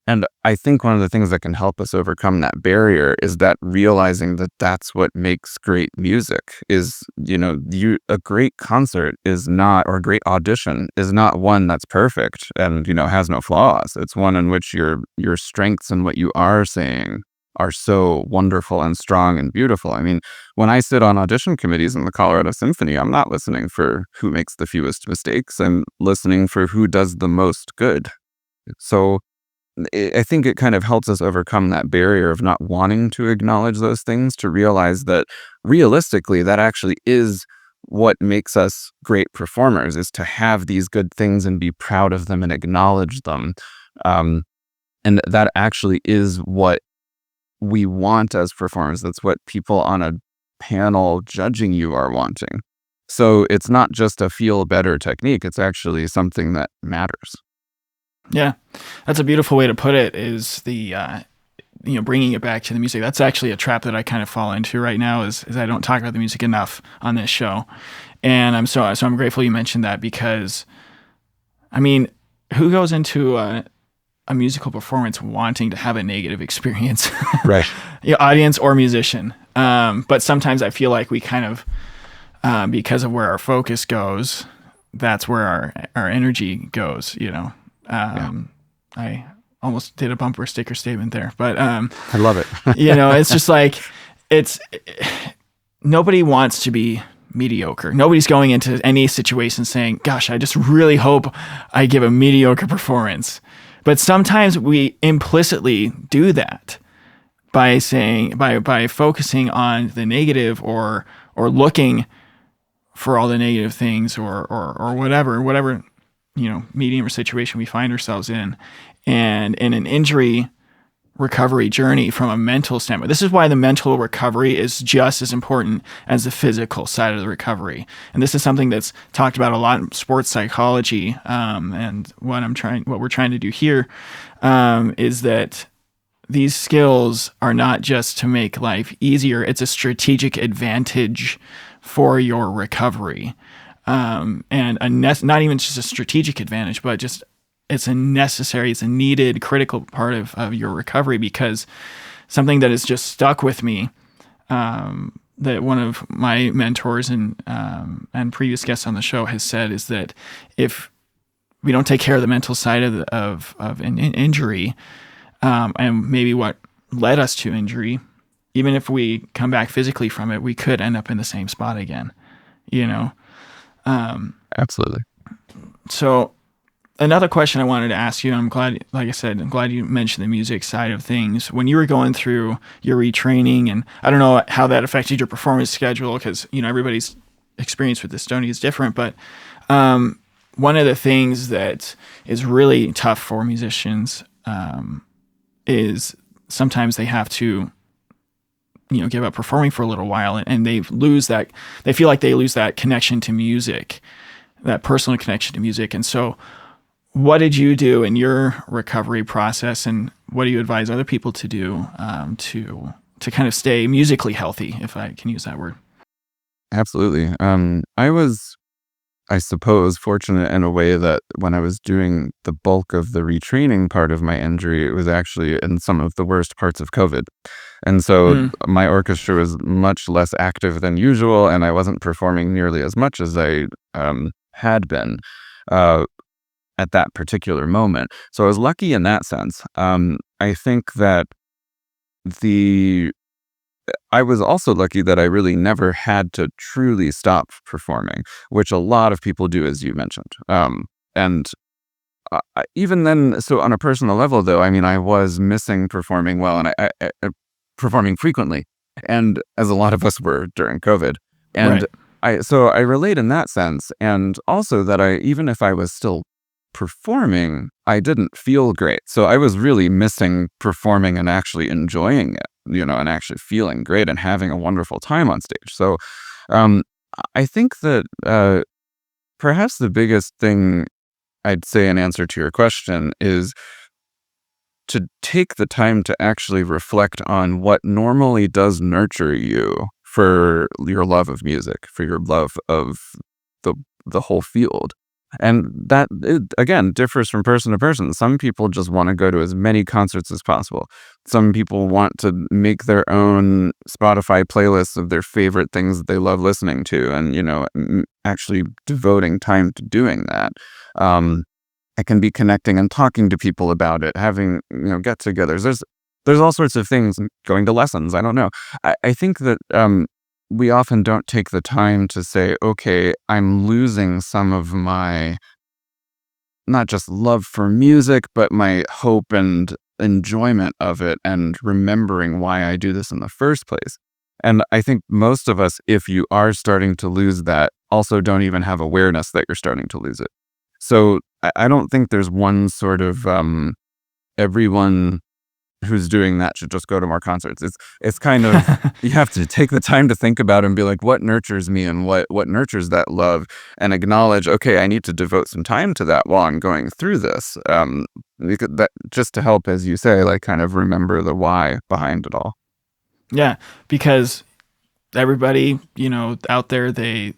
Speaker 1: And I think one of the things that can help us overcome that barrier is that realizing that that's what makes great music is, a great concert is not, or a great audition is not one that's perfect and, has no flaws. It's one in which your strengths and what you are saying are so wonderful and strong and beautiful. I mean, when I sit on audition committees in the Colorado Symphony, I'm not listening for who makes the fewest mistakes. I'm listening for who does the most good. So I think it kind of helps us overcome that barrier of not wanting to acknowledge those things, to realize that realistically, that actually is what makes us great performers, is to have these good things and be proud of them and acknowledge them. And that actually is what we want as performers. That's what people on a panel judging you are wanting. So it's not just a feel better technique. It's actually something that matters.
Speaker 2: Yeah, that's a beautiful way to put it, is the bringing it back to the music. That's actually a trap that I kind of fall into right now, is I don't talk about the music enough on this show. And I'm grateful you mentioned that, because I mean, who goes into a musical performance wanting to have a negative experience?
Speaker 1: Right.
Speaker 2: Audience or musician. But sometimes I feel like we kind of, because of where our focus goes, that's where our energy goes, I almost did a bumper sticker statement there, but I
Speaker 1: love it.
Speaker 2: it's just like, nobody wants to be mediocre. Nobody's going into any situation saying, gosh, I just really hope I give a mediocre performance. But sometimes we implicitly do that by saying, by focusing on the negative, or looking for all the negative things, or whatever medium or situation we find ourselves in. And in an injury recovery journey from a mental standpoint, this is why the mental recovery is just as important as the physical side of the recovery. And this is something that's talked about a lot in sports psychology. And what we're trying to do here is that these skills are not just to make life easier. It's a strategic advantage for your recovery. And not even just a strategic advantage, but just it's a needed, critical part of your recovery. Because something that has just stuck with me, that one of my mentors and previous guests on the show has said, is that if we don't take care of the mental side of an injury, and maybe what led us to injury, even if we come back physically from it, we could end up in the same spot again,
Speaker 1: Absolutely.
Speaker 2: So another question I wanted to ask you, I'm glad you mentioned the music side of things. When you were going through your retraining, and I don't know how that affected your performance schedule, because, everybody's experience with dystonia is different, but one of the things that is really tough for musicians is sometimes they have to give up performing for a little while, and they feel like they lose that connection to music, that personal connection to music. And so what did you do in your recovery process, and what do you advise other people to do to kind of stay musically healthy, if I can use that word?
Speaker 1: Absolutely. I was I suppose, fortunate in a way that when I was doing the bulk of the retraining part of my injury, it was actually in some of the worst parts of COVID. And so
Speaker 2: Mm,
Speaker 1: my orchestra was much less active than usual, and I wasn't performing nearly as much as I had been uh, at that particular moment. So I was lucky in that sense. I think that the I was also lucky that I really never had to truly stop performing, which a lot of people do, as you mentioned. And even then, so on a personal level, though, I mean, I was missing performing well, and performing frequently, and as a lot of us were during COVID. And
Speaker 2: right.
Speaker 1: so I relate in that sense, and also that even if I was still performing, I didn't feel great. So I was really missing performing and actually enjoying it, and actually feeling great and having a wonderful time on stage. So um, I think that perhaps the biggest thing I'd say in answer to your question is to take the time to actually reflect on what normally does nurture you for your love of music, for your love of the the whole field. And that, again, differs from person to person. Some people just want to go to as many concerts as possible. Some people want to make their own Spotify playlists of their favorite things that they love listening to, and actually devoting time to doing that. I can be connecting and talking to people about it, having get-togethers. There's all sorts of things. Going to lessons. I don't know. I think that we often don't take the time to say, okay, I'm losing some of my not just love for music, but my hope and enjoyment of it, and remembering why I do this in the first place. And I think most of us, if you are starting to lose that, also don't even have awareness that you're starting to lose it. So I don't think there's one sort of everyone who's doing that should just go to more concerts. It's kind of, you have to take the time to think about it and be like, what nurtures me, and what nurtures that love, and acknowledge, okay, I need to devote some time to that while I'm going through this. Because that, just to help, as you say, like kind of remember the why behind it all.
Speaker 2: Yeah, because everybody, out there, they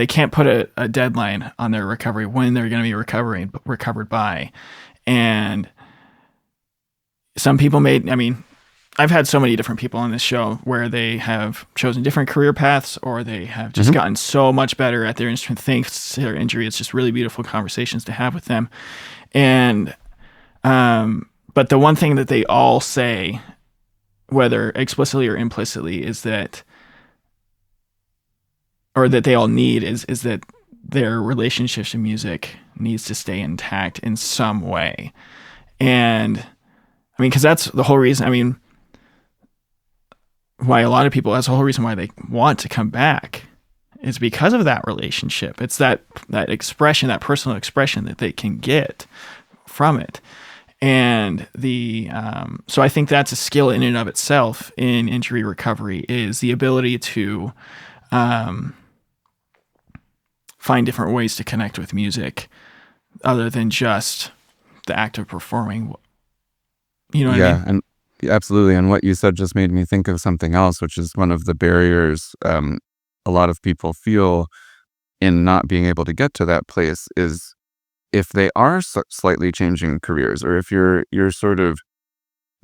Speaker 2: can't put a deadline on their recovery, when they're going to be recovered by. And some people I've had so many different people on this show where they have chosen different career paths, or they have just
Speaker 1: Mhm.
Speaker 2: gotten so much better at their instrument thanks to their injury. It's just really beautiful conversations to have with them. And, but the one thing that they all say, whether explicitly or implicitly, is that, or that they all need, is that their relationship to music needs to stay intact in some way. And because that's the whole reason, why a lot of people, that's the whole reason why they want to come back, is because of that relationship. It's that expression, that personal expression that they can get from it. And so I think that's a skill in and of itself in injury recovery, is the ability to find different ways to connect with music other than just the act of performing. You know what I mean?
Speaker 1: Yeah, and absolutely. And what you said just made me think of something else, which is one of the barriers a lot of people feel in not being able to get to that place is if they are slightly changing careers, or if you're sort of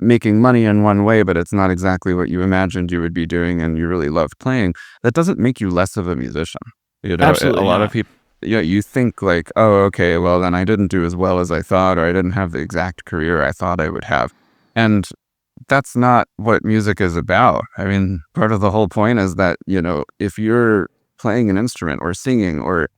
Speaker 1: making money in one way, but it's not exactly what you imagined you would be doing, and you really love playing, that doesn't make you less of a musician. A
Speaker 2: Absolutely
Speaker 1: lot of
Speaker 2: not.
Speaker 1: people, you think like, oh, okay, well, then I didn't do as well as I thought, or I didn't have the exact career I thought I would have. And that's not what music is about. I mean, part of the whole point is that, if you're playing an instrument or singing or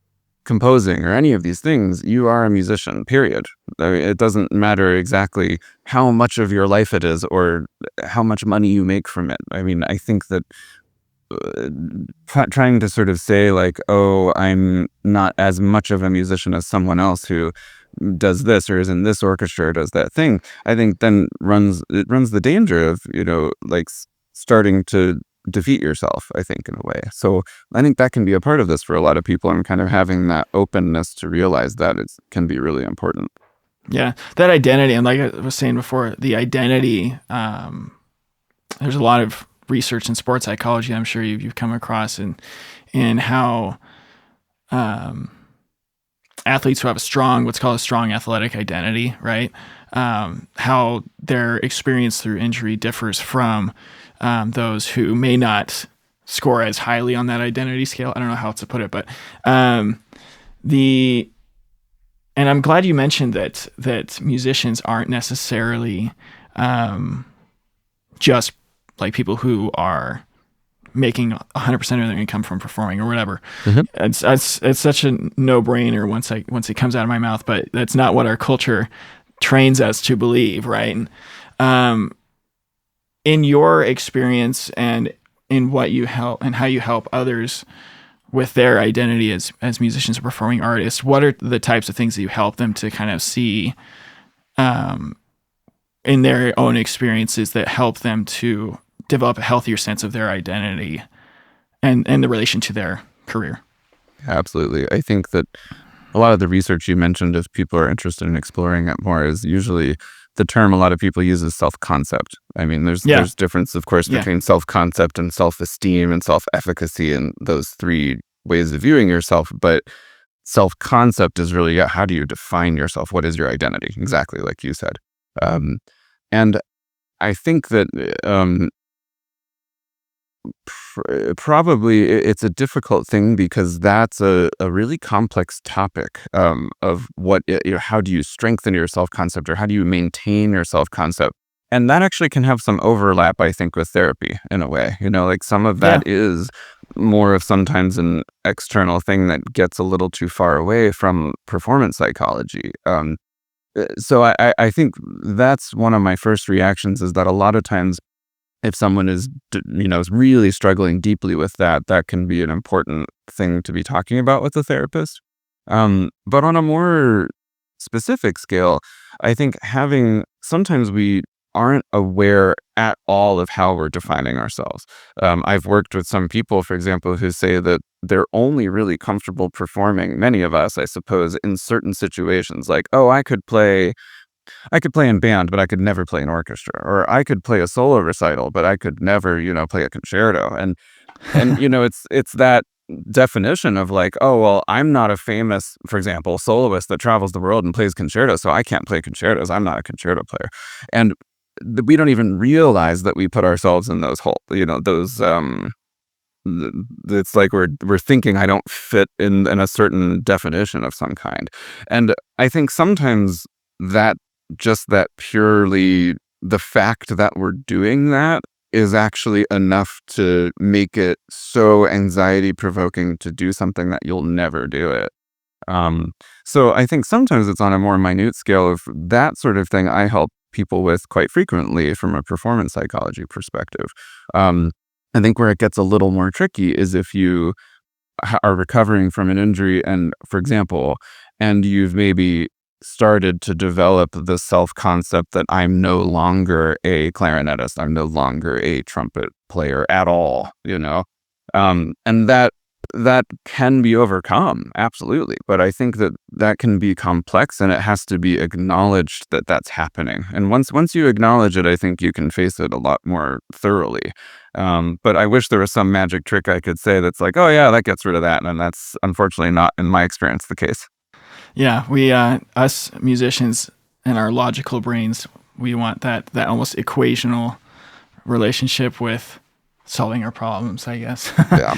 Speaker 1: composing or any of these things, you are a musician, period. I mean, it doesn't matter exactly how much of your life it is or how much money you make from it. I mean, I think that uh, trying to sort of say like, oh, I'm not as much of a musician as someone else who does this or is in this orchestra or does that thing, I think then runs the danger of, like starting to defeat yourself, I think, in a way. So I think that can be a part of this for a lot of people, and kind of having that openness to realize that it can be really important.
Speaker 2: Yeah, that identity, and like I was saying before, the identity. There's a lot of research in sports psychology I'm sure you've come across, and how athletes who have what's called a strong athletic identity, right? How their experience through injury differs from those who may not score as highly on that identity scale. I don't know how to put it, but and I'm glad you mentioned that musicians aren't necessarily just like people who are making 100% of their income from performing or whatever. It's such a no-brainer once it comes out of my mouth, but that's not what our culture trains us to believe, right? In your experience and in what you help and how you help others with their identity as musicians or performing artists, what are the types of things that you help them to kind of see in their own experiences that help them to develop a healthier sense of their identity and the relation to their career?
Speaker 1: Absolutely. I think that a lot of the research you mentioned, if people are interested in exploring it more, is usually the term a lot of people use is self-concept. I mean, there's difference, of course, between self-concept and self-esteem and self-efficacy and those three ways of viewing yourself. But self-concept is really, how do you define yourself? What is your identity? Exactly like you said. And I think that probably it's a difficult thing because that's a really complex topic of how do you strengthen your self-concept or how do you maintain your self-concept? And that actually can have some overlap, I think, with therapy in a way. Like some of that is more of sometimes an external thing that gets a little too far away from performance psychology. So I think that's one of my first reactions, is that a lot of times if someone is really struggling deeply with that can be an important thing to be talking about with a therapist. But on a more specific scale, I think sometimes we aren't aware at all of how we're defining ourselves. I've worked with some people, for example, who say that they're only really comfortable performing, many of us, I suppose, in certain situations, like, oh, I could play in band, but I could never play an orchestra, or I could play a solo recital, but I could never, play a concerto. And it's that definition of like, oh, well, I'm not a famous, for example, soloist that travels the world and plays concertos, so I can't play concertos. I'm not a concerto player. And we don't even realize that we put ourselves in those it's like we're thinking I don't fit in a certain definition of some kind. And I think sometimes that purely the fact that we're doing that is actually enough to make it so anxiety provoking to do something that you'll never do it. So I think sometimes it's on a more minute scale of that sort of thing I help people with quite frequently from a performance psychology perspective. I think where it gets a little more tricky is if you are recovering from an injury and, for example, and you've maybe started to develop the self-concept that I'm no longer a clarinetist, I'm no longer a trumpet player at all, and that can be overcome, absolutely. But I think that can be complex, and it has to be acknowledged that that's happening. And once you acknowledge it, I think you can face it a lot more thoroughly. But I wish there was some magic trick I could say that's like, oh yeah, that gets rid of that. And that's unfortunately not, in my experience, the case.
Speaker 2: Yeah, we us musicians and our logical brains, we want that almost equational relationship with solving our problems, I guess.
Speaker 1: Yeah.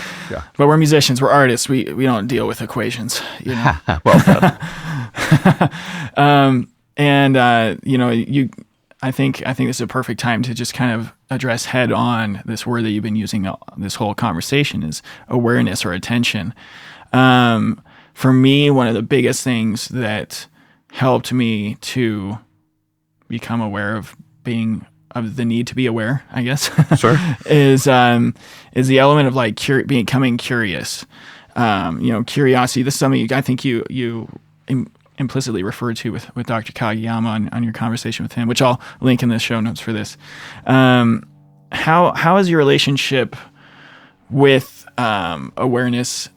Speaker 2: But we're musicians, we're artists. We don't deal with equations,
Speaker 1: Well said.
Speaker 2: I think this is a perfect time to just kind of address head on this word that you've been using this whole conversation is awareness or attention. For me, one of the biggest things that helped me to become aware of the need to be aware, I guess,
Speaker 1: Sure.
Speaker 2: is the element of like becoming curious. Curiosity. This is something I think you implicitly referred to with Dr. Kageyama on your conversation with him, which I'll link in the show notes for this. How has your relationship with awareness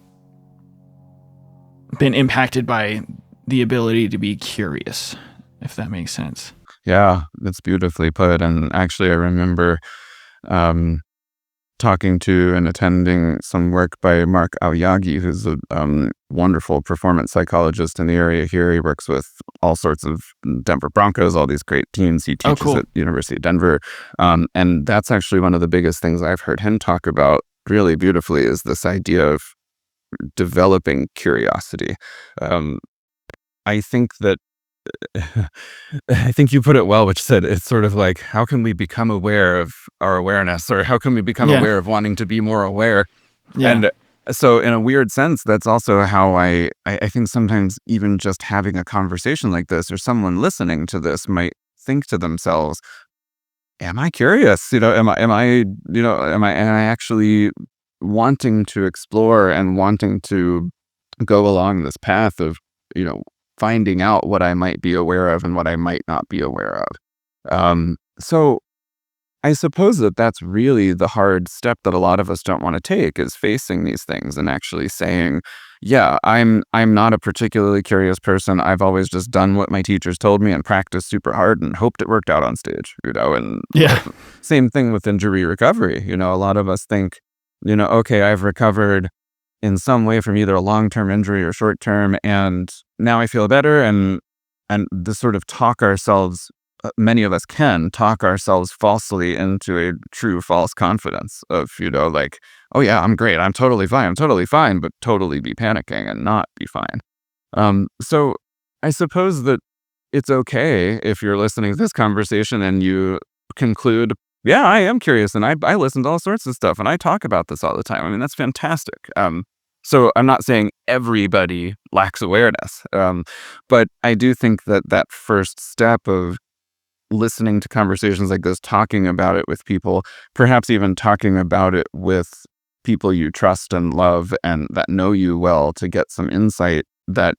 Speaker 2: been impacted by the ability to be curious, if that makes sense?
Speaker 1: Yeah, that's beautifully put. And actually, I remember talking to and attending some work by Mark Aoyagi, who's a wonderful performance psychologist in the area here. He works with all sorts of Denver Broncos, all these great teams. He teaches
Speaker 2: cool.
Speaker 1: at University of Denver. And that's actually one of the biggest things I've heard him talk about really beautifully, is this idea of developing curiosity. I think that I think you put it well, which said it's sort of like, how can we become aware of our awareness, or how can we become aware of wanting to be more aware?
Speaker 2: Yeah.
Speaker 1: And so in a weird sense, that's also how I think sometimes even just having a conversation like this, or someone listening to this might think to themselves, am I curious? Am I actually wanting to explore and wanting to go along this path of, finding out what I might be aware of and what I might not be aware of. So I suppose that's really the hard step that a lot of us don't want to take, is facing these things and actually saying, yeah, I'm not a particularly curious person. I've always just done what my teachers told me and practiced super hard and hoped it worked out on stage, and same thing with injury recovery. A lot of us think, okay, I've recovered in some way from either a long-term injury or short-term, and now I feel better, and the sort of talk ourselves, many of us can talk ourselves falsely into a true false confidence of, like, oh yeah, I'm great, I'm totally fine, but totally be panicking and not be fine. So I suppose that it's okay if you're listening to this conversation and you conclude, yeah, I am curious, and I listen to all sorts of stuff, and I talk about this all the time. I mean, that's fantastic. So I'm not saying everybody lacks awareness, but I do think that first step of listening to conversations like this, talking about it with people, perhaps even talking about it with people you trust and love and that know you well, to get some insight that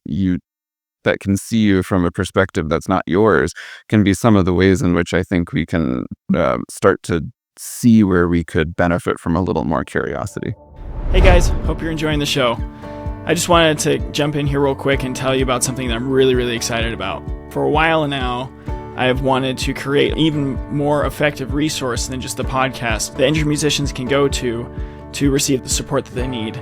Speaker 1: can see you from a perspective that's not yours, can be some of the ways in which I think we can start to see where we could benefit from a little more curiosity.
Speaker 2: Hey guys, hope you're enjoying the show. I just wanted to jump in here real quick and tell you about something that I'm really, really excited about. For a while now, I have wanted to create an even more effective resource than just the podcast that injured musicians can go to receive the support that they need.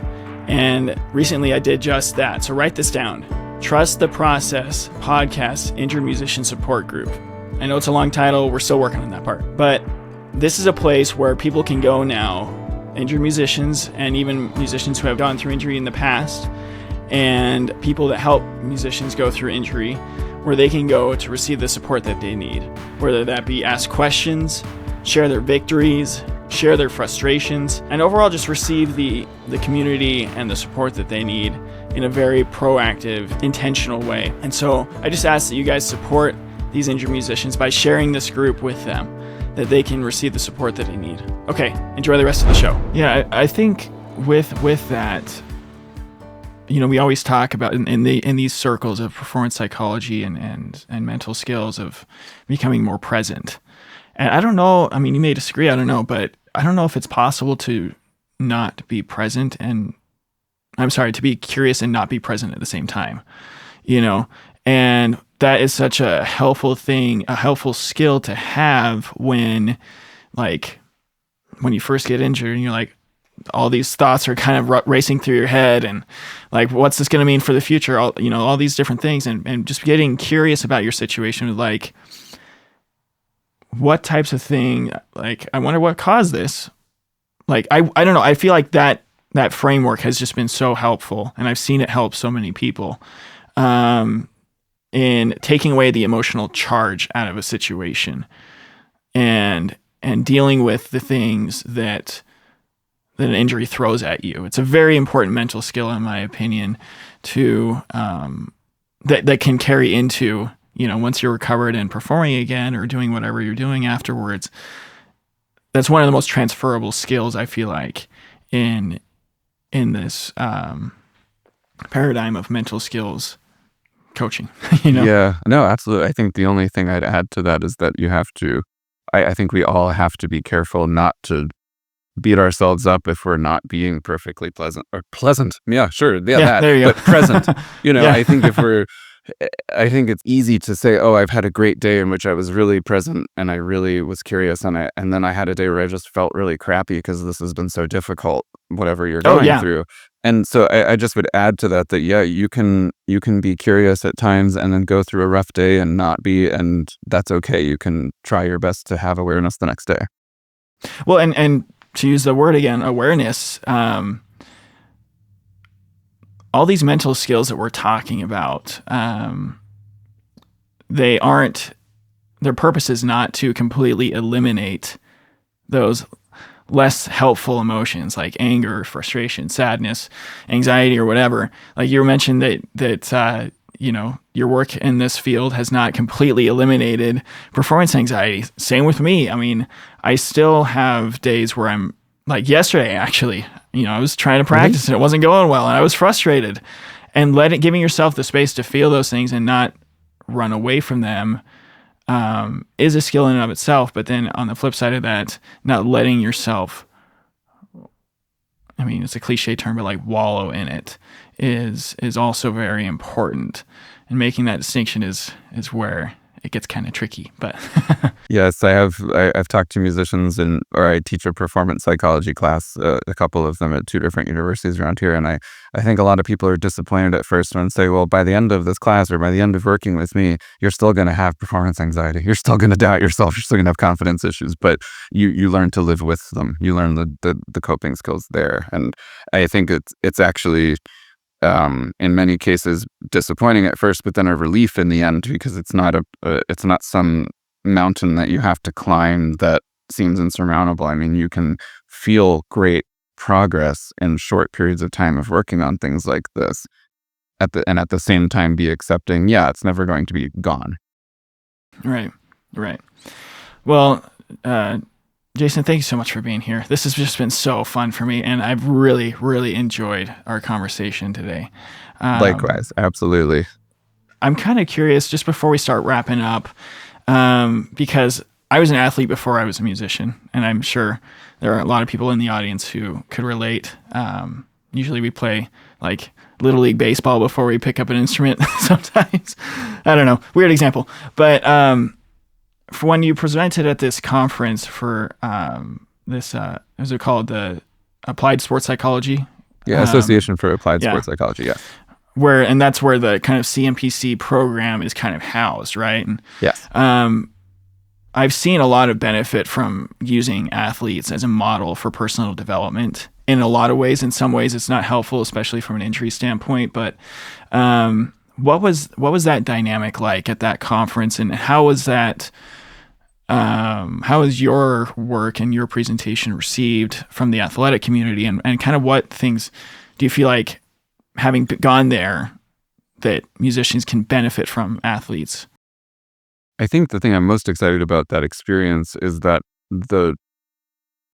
Speaker 2: And recently I did just that. So write this down. Trust the Process Podcast Injured Musician Support Group. I know it's a long title. We're still working on that part. But this is a place where people can go now, injured musicians and even musicians who have gone through injury in the past, and people that help musicians go through injury, where they can go to receive the support that they need, whether that be ask questions, share their victories, share their frustrations, and overall just receive the community and the support that they need in a very proactive, intentional way. And so I just ask that you guys support these injured musicians by sharing this group with them, that they can receive the support that they need. Okay, enjoy the rest of the show. Yeah, I think with that, we always talk about in these circles of performance psychology and mental skills of becoming more present. And I don't know, I mean, you may disagree, I don't know, but I don't know if it's possible to not be present to be curious and not be present at the same time, and that is such a helpful thing, a helpful skill to have when you first get injured and you're like, all these thoughts are kind of racing through your head and like, what's this going to mean for the future? All these different things, and just getting curious about your situation with like, what types of thing, like, I wonder what caused this. Like, I don't know. I feel like that framework has just been so helpful, and I've seen it help so many people in taking away the emotional charge out of a situation and dealing with the things that an injury throws at you. It's a very important mental skill, in my opinion, to that can carry into, once you're recovered and performing again or doing whatever you're doing afterwards. That's one of the most transferable skills, I feel like, in this paradigm of mental skills coaching.
Speaker 1: Yeah, no, absolutely. I think the only thing I'd add to that is that you have to, I think we all have to be careful not to beat ourselves up if we're not being perfectly pleasant. Yeah, sure. Yeah, that.
Speaker 2: There you go.
Speaker 1: But present.
Speaker 2: Yeah.
Speaker 1: I think if we're I think it's easy to say, "Oh, I've had a great day in which I was really present and I really was curious, and then I had a day where I just felt really crappy because this has been so difficult, whatever you're
Speaker 2: Oh,
Speaker 1: going
Speaker 2: yeah.
Speaker 1: through." And so I just would add to that yeah, you can be curious at times and then go through a rough day and not be, and that's okay. You can try your best to have awareness the next day.
Speaker 2: Well, and to use the word again, awareness, all these mental skills that we're talking about, they aren't, their purpose is not to completely eliminate those less helpful emotions like anger, frustration, sadness, anxiety, or whatever. Like you mentioned that your work in this field has not completely eliminated performance anxiety. Same with me. I mean, I still have days where I'm like yesterday, actually, I was trying to practice and it wasn't going well and I was frustrated, and giving yourself the space to feel those things and not run away from them is a skill in and of itself. But then on the flip side of that, not letting yourself, I mean, it's a cliche term, but like wallow in it is also very important. And making that distinction is where it gets kind of tricky. But
Speaker 1: Yes, I've talked to musicians, or I teach a performance psychology class, a couple of them at two different universities around here, and I think a lot of people are disappointed at first and say, well, by the end of this class or by the end of working with me, you're still going to have performance anxiety. You're still going to doubt yourself. You're still going to have confidence issues, but you learn to live with them. You learn the coping skills there, and I think it's actually in many cases disappointing at first, but then a relief in the end, because it's not it's not some mountain that you have to climb that seems insurmountable. I mean, you can feel great progress in short periods of time of working on things like this, at the same time be accepting, yeah, it's never going to be gone.
Speaker 2: right. Well, Jason, thank you so much for being here. This has just been so fun for me, and I've really, really enjoyed our conversation today.
Speaker 1: Likewise, absolutely.
Speaker 2: I'm kind of curious, just before we start wrapping up, because I was an athlete before I was a musician, and I'm sure there are a lot of people in the audience who could relate. Usually we play like Little League Baseball before we pick up an instrument sometimes. I don't know, weird example. But for when you presented at this conference for this, is it called the Applied Sports Psychology?
Speaker 1: Yeah, Association for Applied
Speaker 2: yeah.
Speaker 1: Sports Psychology, yeah.
Speaker 2: And that's where the kind of CMPC program is kind of housed, right? And
Speaker 1: Yes.
Speaker 2: I've seen a lot of benefit from using athletes as a model for personal development in a lot of ways. In some ways, it's not helpful, especially from an injury standpoint. But what was that dynamic like at that conference, and how was that? How was your work and your presentation received from the athletic community, and kind of what things do you feel like, having gone there, that musicians can benefit from athletes?
Speaker 1: I think the thing I'm most excited about that experience is that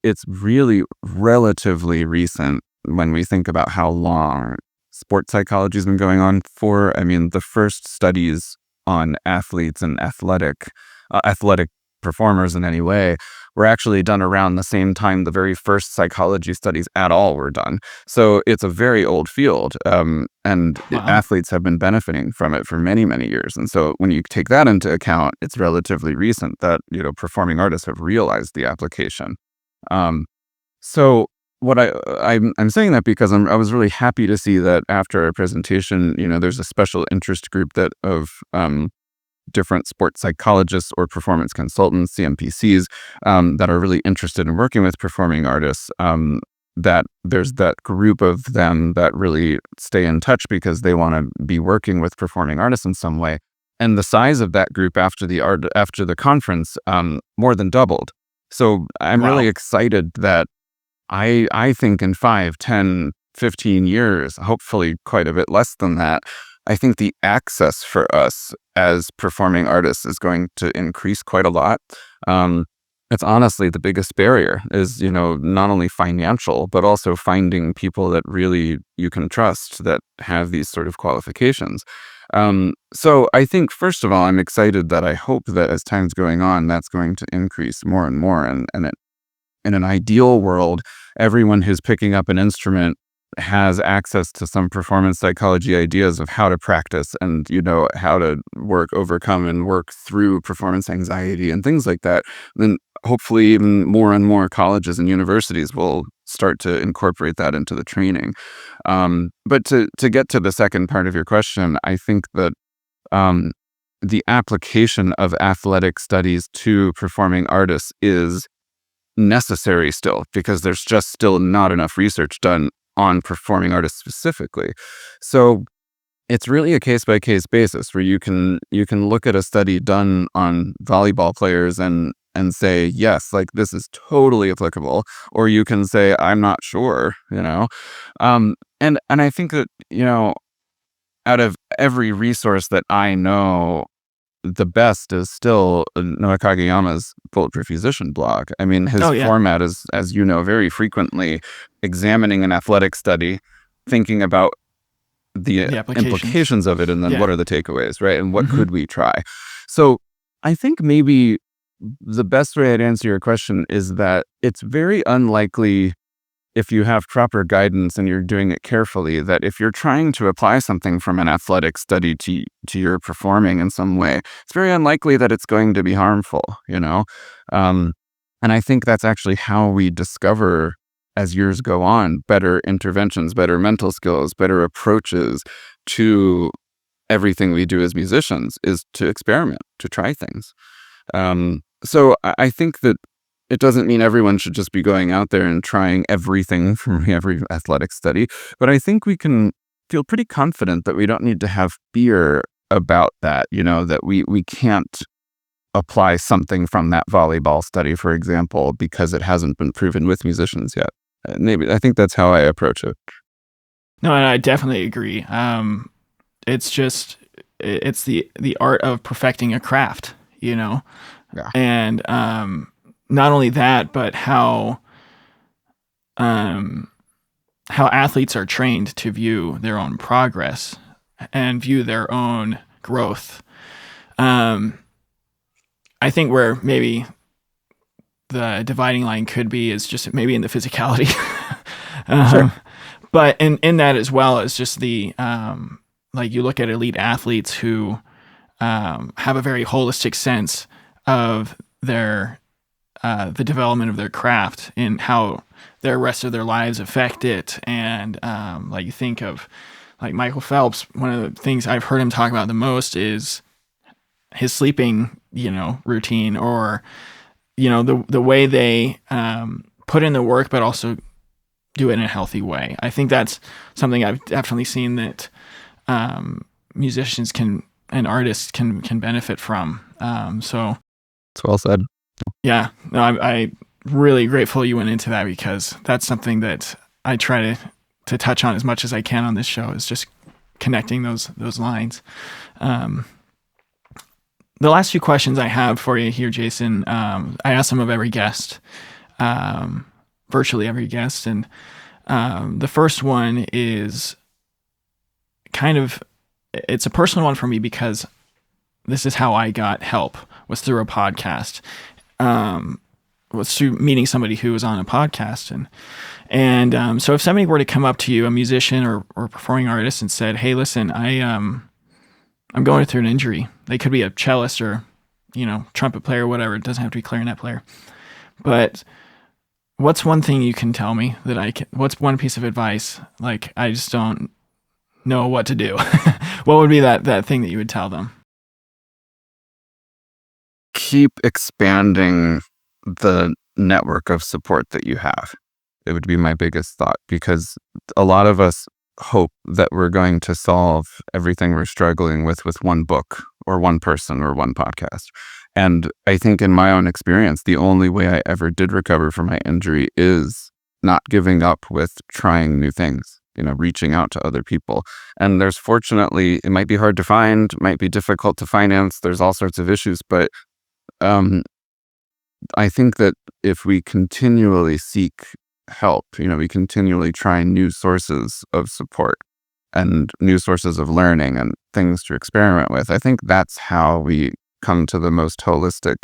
Speaker 1: it's really relatively recent when we think about how long sports psychology has been going on for. I mean, the first studies on athletes and athletic performers in any way were actually done around the same time the very first psychology studies at all were done. So it's a very old field, and
Speaker 2: Wow.
Speaker 1: athletes have been benefiting from it for many, many years. And so when you take that into account, it's relatively recent that performing artists have realized the application. So what I'm saying that because I was really happy to see that after our presentation, there's a special interest group of different sports psychologists or performance consultants, CMPCs, that are really interested in working with performing artists. That there's that group of them that really stay in touch because they want to be working with performing artists in some way. And the size of that group after the conference more than doubled. So I'm
Speaker 2: Wow.
Speaker 1: really excited that I think in 5, 10, 15 years, hopefully quite a bit less than that, I think the access for us as performing artists is going to increase quite a lot. It's honestly the biggest barrier is, not only financial, but also finding people that really you can trust that have these sort of qualifications. So I think, first of all, I'm excited that I hope that as time's going on, that's going to increase more and more. And in an ideal world, everyone who's picking up an instrument has access to some performance psychology ideas of how to practice and, how to overcome and work through performance anxiety and things like that, then hopefully even more and more colleges and universities will start to incorporate that into the training. But to get to the second part of your question, I think that the application of athletic studies to performing artists is necessary still, because there's just still not enough research done on performing artists specifically. So it's really a case by case basis where you can look at a study done on volleyball players and say, yes, like this is totally applicable, or you can say, I'm not sure, and I think that, out of every resource that I know, the best is still Noah Kageyama's Bulletproof Musician blog. I mean, his
Speaker 2: Oh, yeah.
Speaker 1: format is, as you know, very frequently examining an athletic study, thinking about the
Speaker 2: The applications.
Speaker 1: implications of it, and then
Speaker 2: Yeah.
Speaker 1: what are the takeaways, right? And what
Speaker 2: Mhm.
Speaker 1: could we try? So I think maybe the best way I'd answer your question is that it's very unlikely, if you have proper guidance and you're doing it carefully, that if you're trying to apply something from an athletic study to your performing in some way, it's very unlikely that it's going to be harmful, Um, and I think that's actually how we discover, as years go on, better interventions, better mental skills, better approaches to everything we do as musicians, is to experiment, to try things. So I think that it doesn't mean everyone should just be going out there and trying everything from every athletic study, but I think we can feel pretty confident that we don't need to have fear about that, that we can't apply something from that volleyball study, for example, because it hasn't been proven with musicians yet. Maybe I think that's how I approach it.
Speaker 2: No, and I definitely agree. It's just it's the art of perfecting a craft,
Speaker 1: Yeah.
Speaker 2: and not only that, but how athletes are trained to view their own progress and view their own growth. I think where maybe the dividing line could be is just maybe in the physicality.
Speaker 1: Sure.
Speaker 2: But in that as well as just the like you look at elite athletes who have a very holistic sense of their the development of their craft and how the rest of their lives affect it. And like you think of like Michael Phelps, one of the things I've heard him talk about the most is his sleeping, routine, or the way they put in the work, but also do it in a healthy way. I think that's something I've definitely seen that musicians and artists can benefit from. So
Speaker 1: It's well said.
Speaker 2: yeah, no, I really grateful you went into that, because that's something that I try to touch on as much as I can on this show, is just connecting those lines. The last few questions I have for you here, Jason, I ask them of every guest, virtually every guest. And the first one is it's a personal one for me, because this is how I got help, was through a podcast, was through meeting somebody who was on a podcast. And so if somebody were to come up to you, a musician or performing artist, and said, hey, listen, I'm going through an injury. They could be a cellist or, trumpet player, whatever. It doesn't have to be clarinet player. But what's one thing you can tell me what's one piece of advice? Like, I just don't know what to do. What would be that thing that you would tell them?
Speaker 1: Keep expanding the network of support that you have. It would be my biggest thought, because a lot of us hope that we're going to solve everything we're struggling with one book or one person or one podcast. And I think in my own experience, the only way I ever did recover from my injury is not giving up with trying new things, reaching out to other people. And there's, fortunately, it might be hard to find, might be difficult to finance. There's all sorts of issues, but I think that if we continually seek help, we continually try new sources of support and new sources of learning and things to experiment with, I think that's how we come to the most holistic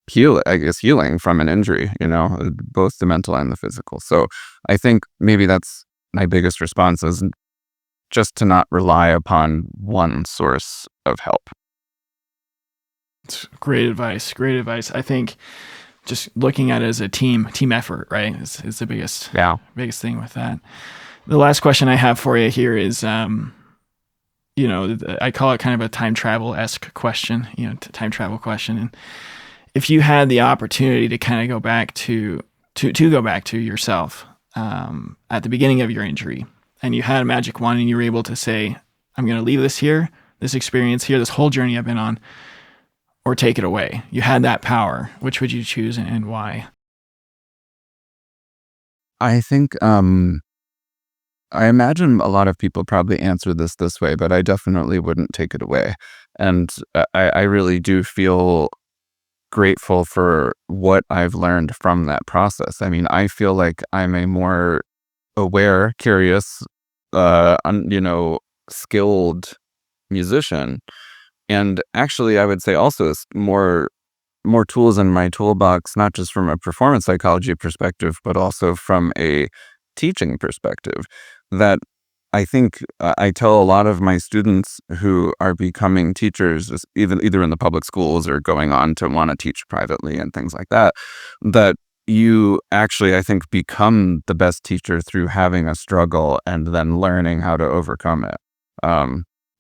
Speaker 1: healing from an injury, both the mental and the physical. So I think maybe that's my biggest response, is just to not rely upon one source of help.
Speaker 2: It's great advice. Great advice. I think just looking at it as a team effort, right, is the biggest thing with that. The last question I have for you here is, I call it kind of a time travel-esque question, time travel question. And if you had the opportunity to kind of go back to yourself at the beginning of your injury, and you had a magic wand and you were able to say, I'm going to leave this here, this experience here, this whole journey I've been on, or take it away. You had that power. Which would you choose and why?
Speaker 1: I think, I imagine a lot of people probably answer this way, but I definitely wouldn't take it away. And I really do feel grateful for what I've learned from that process. I mean, I feel like I'm a more aware, curious, skilled musician. And actually, I would say also more tools in my toolbox, not just from a performance psychology perspective, but also from a teaching perspective, that I think I tell a lot of my students who are becoming teachers, either in the public schools or going on to want to teach privately and things like that, that you actually, I think, become the best teacher through having a struggle and then learning how to overcome it.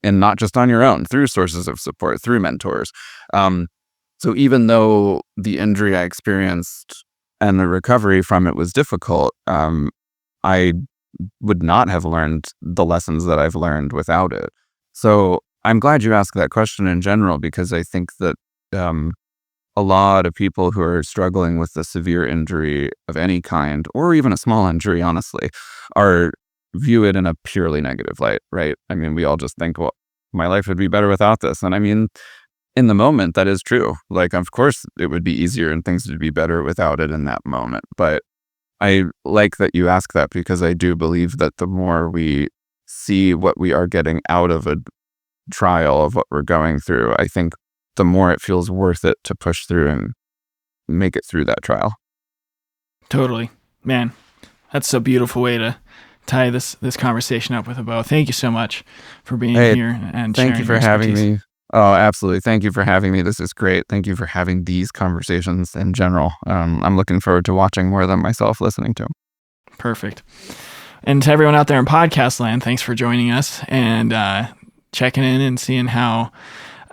Speaker 1: And not just on your own, through sources of support, through mentors. So even though the injury I experienced and the recovery from it was difficult, I would not have learned the lessons that I've learned without it. So I'm glad you asked that question in general, because I think that a lot of people who are struggling with a severe injury of any kind, or even a small injury, honestly, view it in a purely negative light, right? I mean, we all just think, well, my life would be better without this. And I mean, in the moment, that is true. Like, of course, it would be easier and things would be better without it in that moment. But I like that you ask that, because I do believe that the more we see what we are getting out of a trial of what we're going through, I think the more it feels worth it to push through and make it through that trial.
Speaker 2: Totally. Man, that's a beautiful way to tie this conversation up with a bow. Thank you so much for being here and
Speaker 1: thank you for having me. Oh, absolutely. Thank you for having me. This is great. Thank you for having these conversations in general. I'm looking forward to watching more of them myself, listening to them.
Speaker 2: Perfect. And to everyone out there in podcast land, thanks for joining us and checking in and seeing how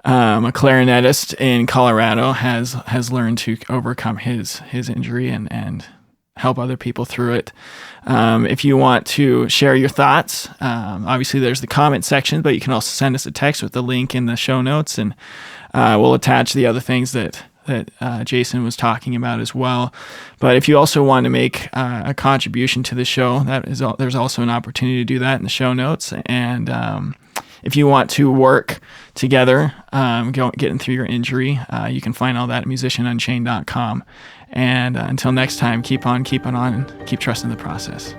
Speaker 2: a clarinetist in Colorado has learned to overcome his injury and help other people through it. If you want to share your thoughts, obviously there's the comment section, but you can also send us a text with the link in the show notes, and we'll attach the other things that Jason was talking about as well. But if you also want to make a contribution to the show, there's also an opportunity to do that in the show notes. And if you want to work together, getting through your injury, you can find all that at musicianunchained.com. And until next time, keep on keeping on and keep trusting the process.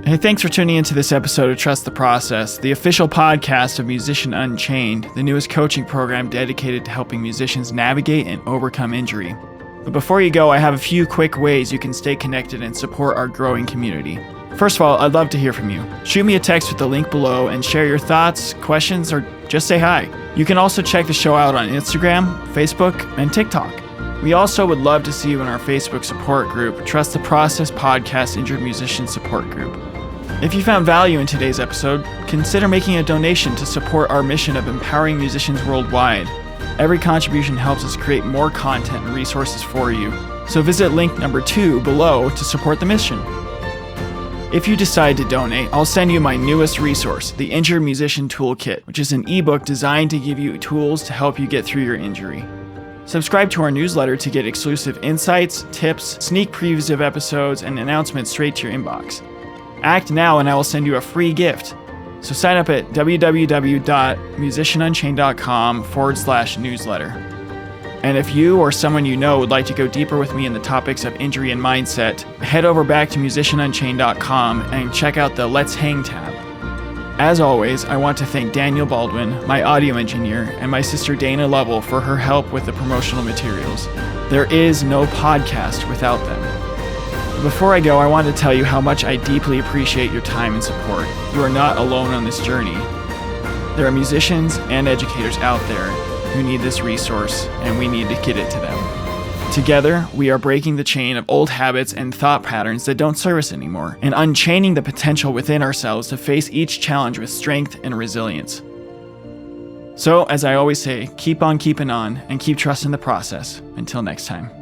Speaker 2: Hey, thanks for tuning into this episode of Trust the Process, the official podcast of Musician Unchained, the newest coaching program dedicated to helping musicians navigate and overcome injury. But before you go, I have a few quick ways you can stay connected and support our growing community. First of all, I'd love to hear from you. Shoot me a text with the link below and share your thoughts, questions, or just say hi. You can also check the show out on Instagram, Facebook, and TikTok. We also would love to see you in our Facebook support group, Trust the Process Podcast Injured Musician Support Group. If you found value in today's episode, consider making a donation to support our mission of empowering musicians worldwide. Every contribution helps us create more content and resources for you. So visit link number 2 below to support the mission. If you decide to donate, I'll send you my newest resource, the Injured Musician Toolkit, which is an ebook designed to give you tools to help you get through your injury. Subscribe to our newsletter to get exclusive insights, tips, sneak previews of episodes, and announcements straight to your inbox. Act now and I will send you a free gift. So sign up at www.musicianunchained.com/newsletter. And if you or someone you know would like to go deeper with me in the topics of injury and mindset, head over back to musicianunchained.com and check out the Let's Hang tab. As always, I want to thank Daniel Baldwin, my audio engineer, and my sister Dana Lovell for her help with the promotional materials. There is no podcast without them. Before I go, I want to tell you how much I deeply appreciate your time and support. You are not alone on this journey. There are musicians and educators out there who need this resource, and we need to get it to them. Together, we are breaking the chain of old habits and thought patterns that don't serve us anymore, and unchaining the potential within ourselves to face each challenge with strength and resilience. So, as I always say, keep on keeping on and keep trusting the process. Until next time.